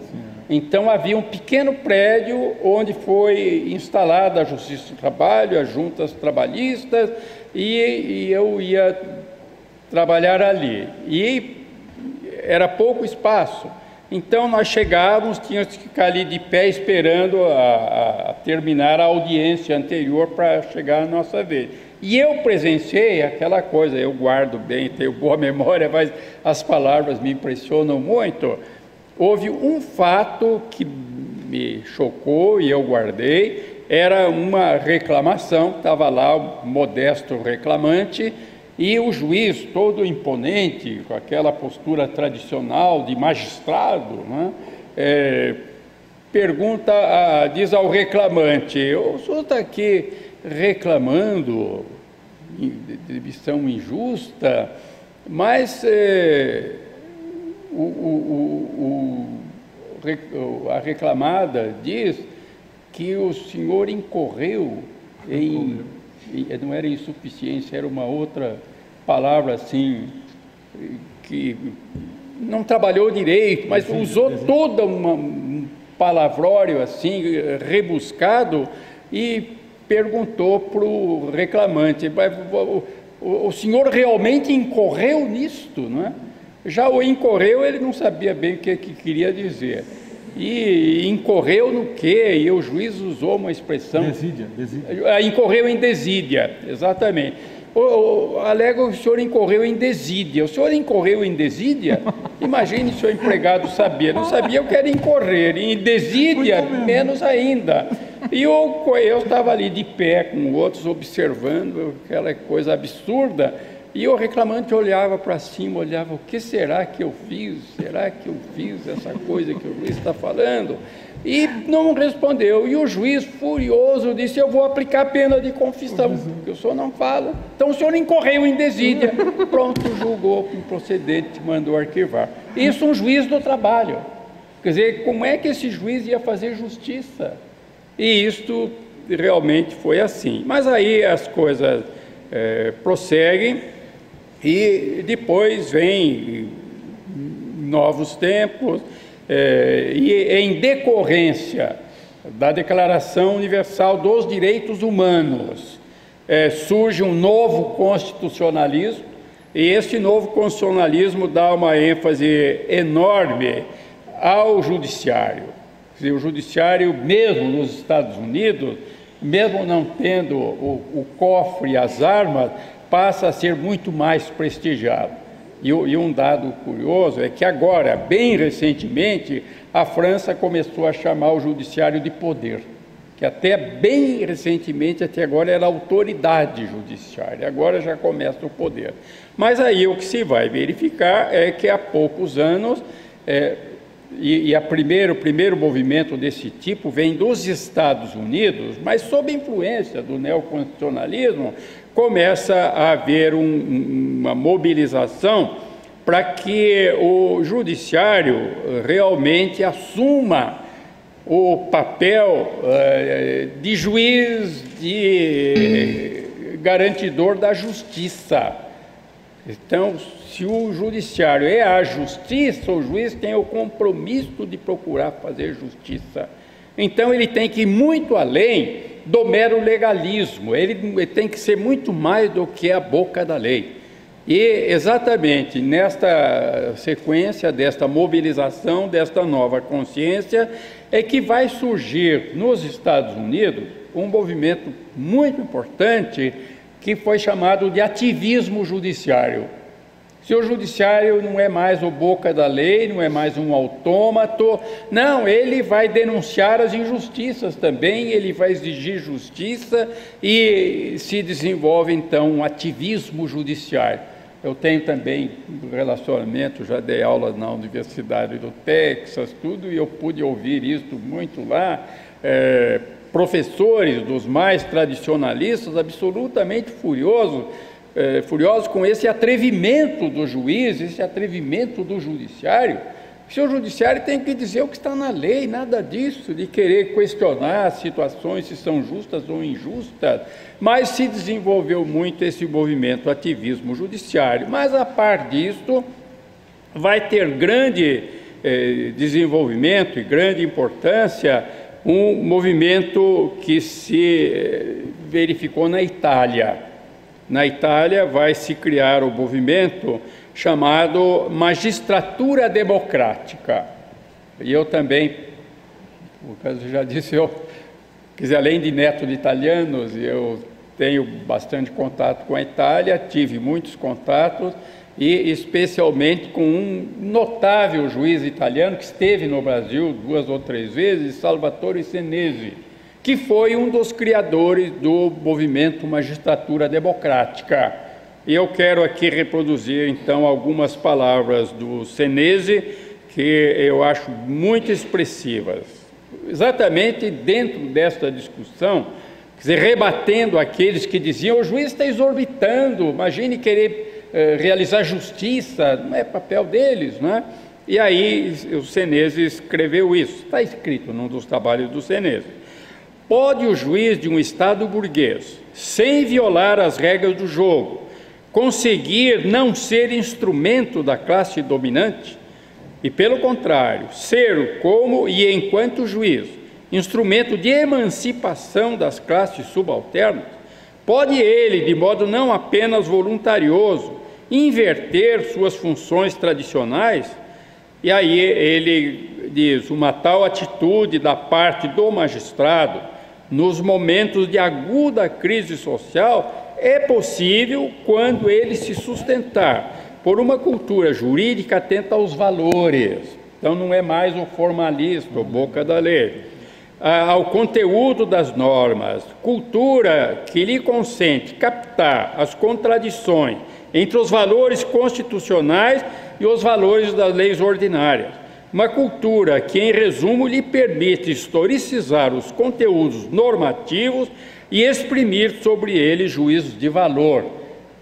Então havia um pequeno prédio onde foi instalada a Justiça do Trabalho, as juntas trabalhistas, e eu ia trabalhar ali. E era pouco espaço. Então nós chegávamos, tínhamos que ficar ali de pé esperando a terminar a audiência anterior para chegar a nossa vez. E eu presenciei aquela coisa, eu guardo bem, tenho boa memória, mas as palavras me impressionam muito. Houve um fato que me chocou e eu guardei, era uma reclamação, estava lá o modesto reclamante, e o juiz, todo imponente, com aquela postura tradicional de magistrado, né, diz ao reclamante: o senhor está aqui reclamando de demissão injusta, mas a reclamada diz que o senhor incorreu em... não era insuficiência, era uma outra palavra assim, que não trabalhou direito, mas usou toda um palavrório assim, rebuscado, e perguntou para o reclamante: o senhor realmente incorreu nisto, não é? Já o incorreu, ele não sabia bem o que queria dizer. E incorreu no quê? E o juiz usou uma expressão... Desídia. Incorreu em desídia, exatamente. Alega que o senhor incorreu em desídia. O senhor incorreu em desídia? Imagine se o empregado sabia. Não sabia o que era incorrer. Em desídia, menos ainda. E eu estava ali de pé com outros, observando aquela coisa absurda. E o reclamante olhava para cima, olhava: o que será que eu fiz? Será que eu fiz essa coisa que o juiz está falando? E não respondeu. E o juiz, furioso, disse: eu vou aplicar a pena de confissão, porque o senhor não fala. Então o senhor incorreu em desídia. Pronto, julgou improcedente, mandou arquivar. Isso um juiz do trabalho. Quer dizer, como é que esse juiz ia fazer justiça? E isto realmente foi assim. Mas aí as coisas prosseguem. E depois vem novos tempos, e em decorrência da Declaração Universal dos Direitos Humanos, surge um novo constitucionalismo, e esse novo constitucionalismo dá uma ênfase enorme ao judiciário. Quer dizer, o judiciário, mesmo nos Estados Unidos, mesmo não tendo o cofre e as armas, passa a ser muito mais prestigiado. E um dado curioso é que agora, bem recentemente, a França começou a chamar o judiciário de poder, que até bem recentemente, até agora, era autoridade judiciária, agora já começa o poder. Mas aí o que se vai verificar é que há poucos anos, o primeiro movimento desse tipo vem dos Estados Unidos, mas sob influência do neoconstitucionalismo, começa a haver uma mobilização para que o judiciário realmente assuma o papel de juiz, de garantidor da justiça. Então, se o judiciário é a justiça, o juiz tem o compromisso de procurar fazer justiça. Então, ele tem que ir muito além do mero legalismo, ele tem que ser muito mais do que a boca da lei. E exatamente nesta sequência desta mobilização, desta nova consciência, é que vai surgir nos Estados Unidos um movimento muito importante que foi chamado de ativismo judiciário. Se o judiciário não é mais o boca da lei, não é mais um autômato, não, ele vai denunciar as injustiças também, ele vai exigir justiça e se desenvolve então um ativismo judiciário. Eu tenho também relacionamento, já dei aulas na Universidade do Texas, tudo, e eu pude ouvir isso muito lá, professores dos mais tradicionalistas absolutamente furiosos com esse atrevimento do juiz, esse atrevimento do judiciário. O seu judiciário tem que dizer o que está na lei, nada disso, de querer questionar as situações se são justas ou injustas, mas se desenvolveu muito esse movimento ativismo judiciário. Mas, a par disso, vai ter grande desenvolvimento e grande importância um movimento que se verificou na Itália. Na Itália vai se criar o movimento chamado Magistratura Democrática. E eu também, como eu já disse, além de neto de italianos, eu tenho bastante contato com a Itália, tive muitos contatos, e especialmente com um notável juiz italiano que esteve no Brasil 2 ou 3 vezes, Salvatore Senesi, que foi um dos criadores do movimento Magistratura Democrática. E eu quero aqui reproduzir, então, algumas palavras do Senesi, que eu acho muito expressivas. Exatamente dentro desta discussão, quer dizer, rebatendo aqueles que diziam: o juiz está exorbitando, imagine querer realizar justiça, não é papel deles, não é? E aí o Senesi escreveu isso, está escrito num dos trabalhos do Senesi. Pode o juiz de um Estado burguês, sem violar as regras do jogo, conseguir não ser instrumento da classe dominante? E, pelo contrário, ser, como e enquanto juiz, instrumento de emancipação das classes subalternas? Pode ele, de modo não apenas voluntarioso, inverter suas funções tradicionais? E aí ele diz: uma tal atitude da parte do magistrado, nos momentos de aguda crise social, é possível quando ele se sustentar por uma cultura jurídica atenta aos valores. Então não é mais o formalista, o boca da lei, ao conteúdo das normas, cultura que lhe consente captar as contradições entre os valores constitucionais e os valores das leis ordinárias. Uma cultura que, em resumo, lhe permite historicizar os conteúdos normativos e exprimir sobre eles juízos de valor.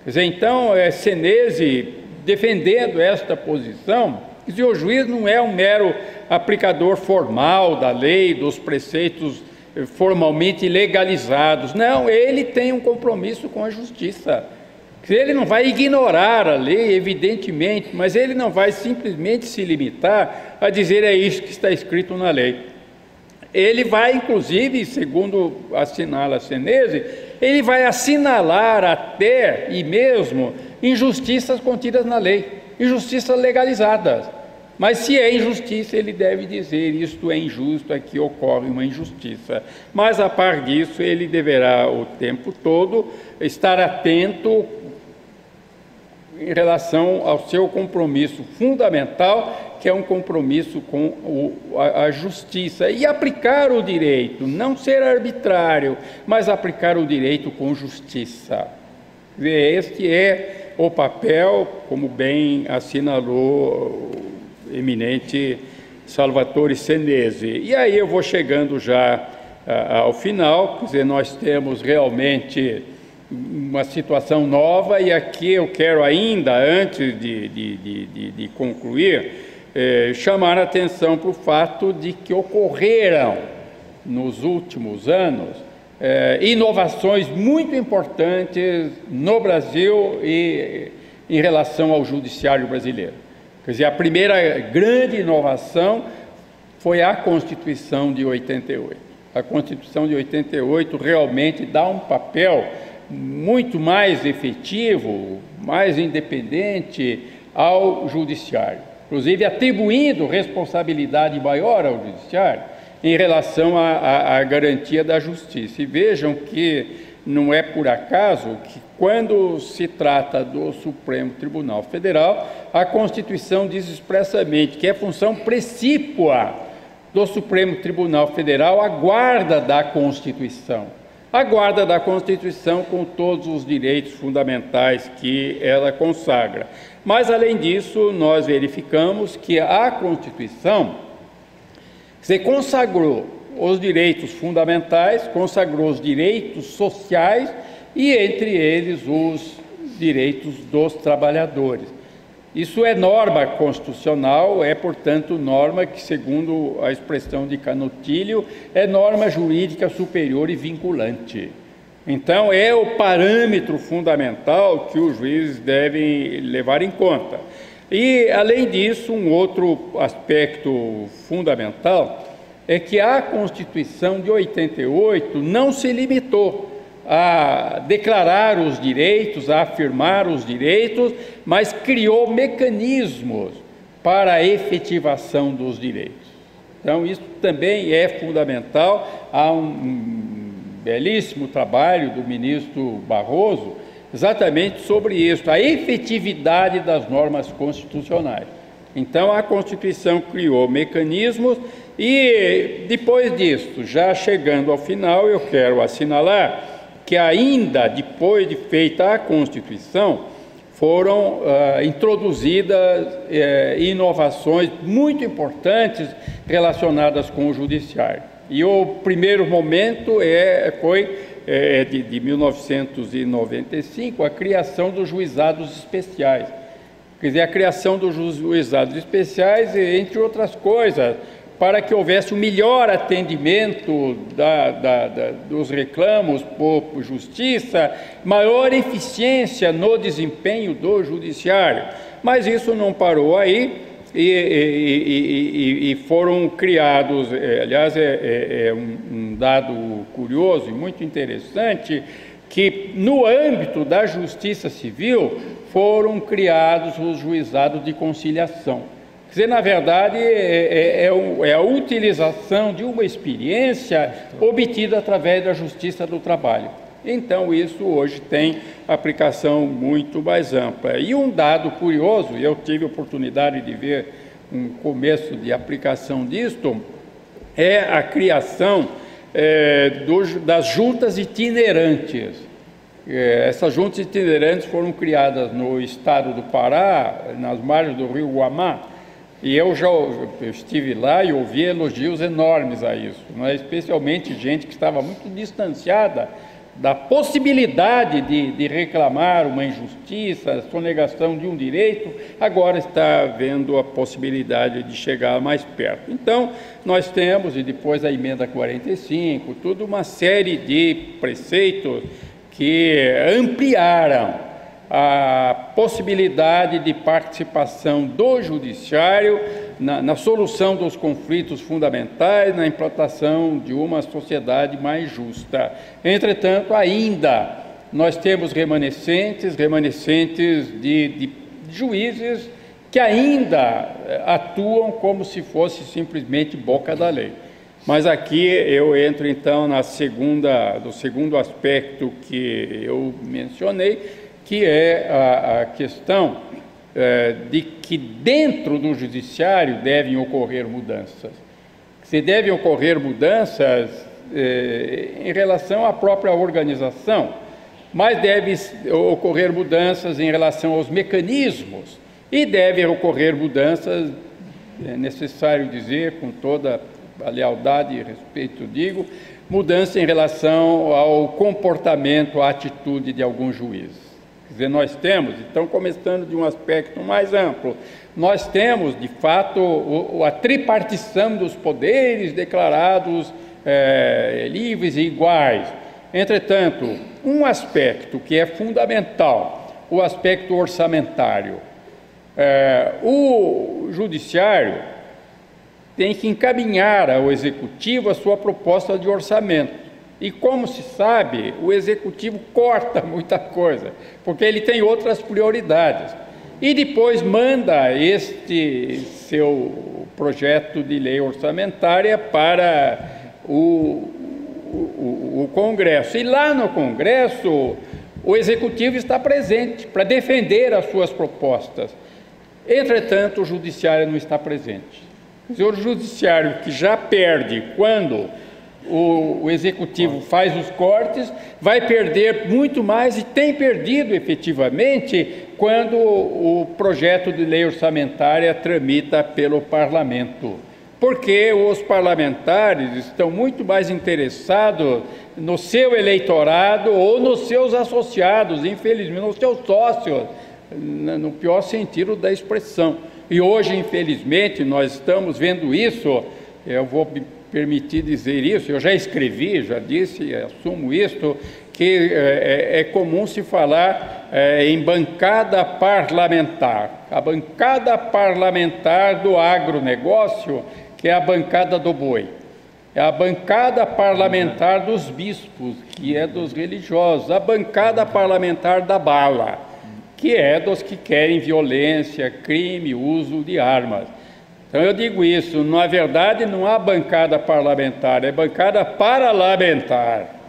Quer dizer, então, Senesi, defendendo esta posição, que o juiz não é um mero aplicador formal da lei, dos preceitos formalmente legalizados. Não, ele tem um compromisso com a justiça. Ele não vai ignorar a lei, evidentemente, mas ele não vai simplesmente se limitar a dizer é isso que está escrito na lei. Ele vai, inclusive, segundo assinala Senesi, ele vai assinalar até e mesmo injustiças contidas na lei, injustiças legalizadas. Mas se é injustiça, ele deve dizer: isto é injusto, aqui ocorre uma injustiça. Mas, a par disso, ele deverá o tempo todo estar atento em relação ao seu compromisso fundamental, que é um compromisso com a justiça, e aplicar o direito, não ser arbitrário, mas aplicar o direito com justiça. Este é o papel, como bem assinalou o eminente Salvatore Senesi. E aí eu vou chegando já ao final, quer dizer, nós temos realmente uma situação nova, e aqui eu quero ainda, antes de concluir, chamar a atenção para o fato de que ocorreram, nos últimos anos, inovações muito importantes no Brasil e em relação ao judiciário brasileiro. Quer dizer, a primeira grande inovação foi a Constituição de 88. A Constituição de 88 realmente dá um papel muito mais efetivo, mais independente ao judiciário, inclusive atribuindo responsabilidade maior ao judiciário em relação à garantia da justiça. E vejam que não é por acaso que, quando se trata do Supremo Tribunal Federal, a Constituição diz expressamente que é função precípua do Supremo Tribunal Federal a guarda da Constituição. A guarda da Constituição com todos os direitos fundamentais que ela consagra. Mas, além disso, nós verificamos que a Constituição se consagrou os direitos fundamentais, consagrou os direitos sociais e, entre eles, os direitos dos trabalhadores. Isso é norma constitucional, é, portanto, norma que, segundo a expressão de Canutilho, é norma jurídica superior e vinculante. Então, é o parâmetro fundamental que os juízes devem levar em conta. E, além disso, um outro aspecto fundamental é que a Constituição de 88 não se limitou a declarar os direitos, a afirmar os direitos, mas criou mecanismos para a efetivação dos direitos. Então, isso também é fundamental. Há um belíssimo trabalho do ministro Barroso exatamente sobre isso, a efetividade das normas constitucionais. Então, a Constituição criou mecanismos e, depois disso, já chegando ao final, eu quero assinalar que ainda depois de feita a Constituição, foram introduzidas inovações muito importantes relacionadas com o Judiciário. E o primeiro momento foi de 1995, a criação dos juizados especiais. Quer dizer, a criação dos juizados especiais, entre outras coisas, para que houvesse um melhor atendimento dos reclamos por justiça, maior eficiência no desempenho do judiciário. Mas isso não parou aí e foram criados, aliás, um dado curioso e muito interessante, que no âmbito da justiça civil foram criados os juizados de conciliação. Quer dizer, na verdade, é a utilização de uma experiência obtida através da justiça do trabalho. Então, isso hoje tem aplicação muito mais ampla. E um dado curioso, eu tive a oportunidade de ver um começo de aplicação disto, é a criação das juntas itinerantes. Essas juntas itinerantes foram criadas no estado do Pará, nas margens do rio Guamá, e eu estive lá e ouvi elogios enormes a isso, né? Especialmente gente que estava muito distanciada da possibilidade de reclamar uma injustiça, sonegação de um direito, agora está vendo a possibilidade de chegar mais perto. Então, nós temos, e depois a emenda 45, toda uma série de preceitos que ampliaram a possibilidade de participação do judiciário na solução dos conflitos fundamentais, na implantação de uma sociedade mais justa. Entretanto, ainda nós temos remanescentes de juízes que ainda atuam como se fosse simplesmente boca da lei. Mas aqui eu entro então do segundo aspecto que eu mencionei, que é a questão de que dentro do judiciário devem ocorrer mudanças. Se devem ocorrer mudanças em relação à própria organização, mas devem ocorrer mudanças em relação aos mecanismos e devem ocorrer mudanças, é necessário dizer, com toda a lealdade e respeito, digo, mudança em relação ao comportamento, à atitude de alguns juízes. Quer dizer, nós temos, então, começando de um aspecto mais amplo, nós temos, de fato, a tripartição dos poderes declarados livres e iguais. Entretanto, um aspecto que é fundamental, o aspecto orçamentário. O judiciário tem que encaminhar ao executivo a sua proposta de orçamento. E, como se sabe, o Executivo corta muita coisa, porque ele tem outras prioridades. E depois manda este seu projeto de lei orçamentária para o Congresso. E lá no Congresso, o Executivo está presente para defender as suas propostas. Entretanto, o Judiciário não está presente. O Judiciário, que já perde quando o Executivo faz os cortes, vai perder muito mais, e tem perdido efetivamente, quando o projeto de lei orçamentária tramita pelo Parlamento. Porque os parlamentares estão muito mais interessados no seu eleitorado ou nos seus associados, infelizmente, nos seus sócios, no pior sentido da expressão. E hoje, infelizmente, nós estamos vendo isso. Eu vou me permitir dizer isso, eu já escrevi, já disse, assumo isto, que é comum se falar em bancada parlamentar. A bancada parlamentar do agronegócio, que é a bancada do boi. É a bancada parlamentar dos bispos, que é dos religiosos. A bancada parlamentar da bala, que é dos que querem violência, crime, uso de armas. Então eu digo isso, na verdade não há bancada parlamentar, é bancada parlamentar.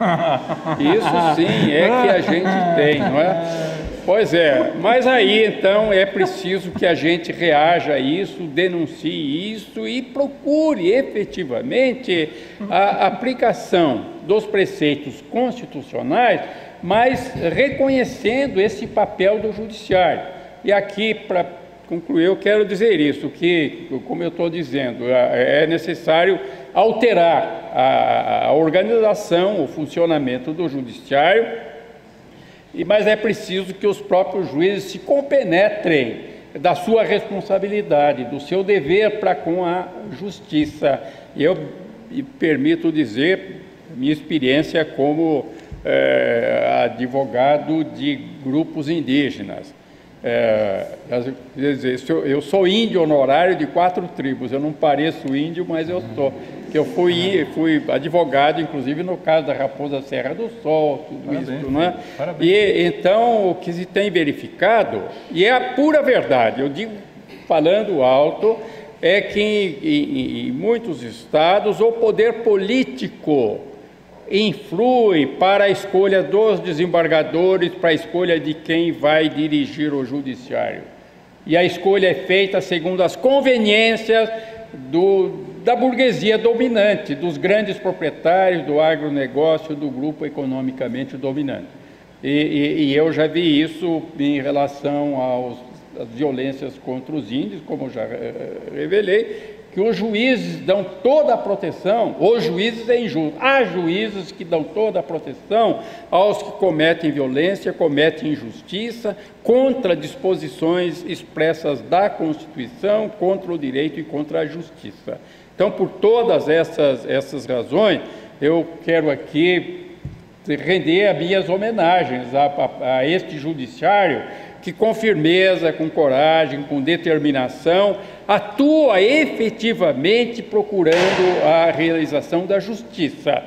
Isso sim é que a gente tem, não é? Pois é, mas aí então é preciso que a gente reaja a isso, denuncie isso e procure efetivamente a aplicação dos preceitos constitucionais, mas reconhecendo esse papel do Judiciário. E aqui, para concluir, eu quero dizer isso, que, como eu estou dizendo, é necessário alterar a organização, o funcionamento do Judiciário, mas é preciso que os próprios juízes se compenetrem da sua responsabilidade, do seu dever para com a justiça. E eu me permito dizer, minha experiência como advogado de grupos indígenas. Eu sou índio honorário de 4 tribos, eu não pareço índio, mas eu sou. Eu fui advogado, inclusive no caso da Raposa Serra do Sol, tudo isso, não é? E então o que se tem verificado, e é a pura verdade, eu digo falando alto, é que em muitos estados o poder político influi para a escolha dos desembargadores, para a escolha de quem vai dirigir o judiciário. E a escolha é feita segundo as conveniências da burguesia dominante, dos grandes proprietários, do agronegócio, do grupo economicamente dominante. E eu já vi isso em relação às violências contra os índios, como eu já revelei, que os juízes dão toda a proteção, os juízes é injusto, há juízes que dão toda a proteção aos que cometem violência, cometem injustiça, contra disposições expressas da Constituição, contra o direito e contra a justiça. Então, por todas essas razões, eu quero aqui render as minhas homenagens a este judiciário que com firmeza, com coragem, com determinação, atua efetivamente procurando a realização da justiça.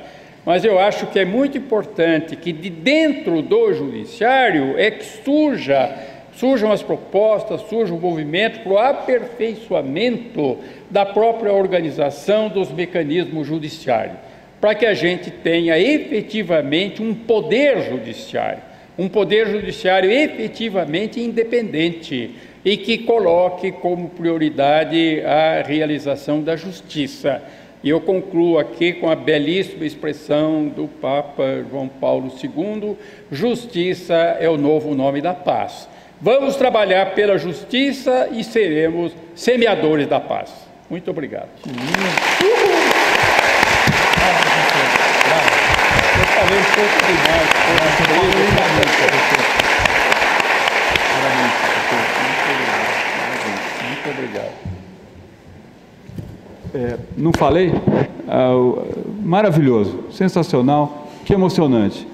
Mas eu acho que é muito importante que de dentro do judiciário é que surjam as propostas, surja o movimento para o aperfeiçoamento da própria organização dos mecanismos judiciários, para que a gente tenha efetivamente um poder judiciário efetivamente independente e que coloque como prioridade a realização da justiça. E eu concluo aqui com a belíssima expressão do Papa João Paulo II: justiça é o novo nome da paz. Vamos trabalhar pela justiça e seremos semeadores da paz. Muito obrigado. Eu falei um pouco demais. Muito obrigado. Não falei? Maravilhoso, sensacional, que emocionante.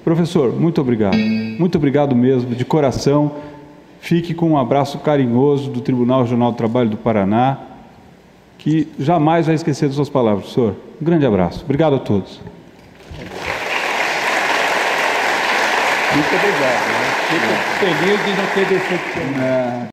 Professor, muito obrigado. Muito obrigado mesmo, de coração. Fique com um abraço carinhoso do Tribunal Regional do Trabalho do Paraná, que jamais vai esquecer de suas palavras, professor. Um grande abraço. Obrigado a todos. Muito obrigado. Fico feliz de não ter decepcionado.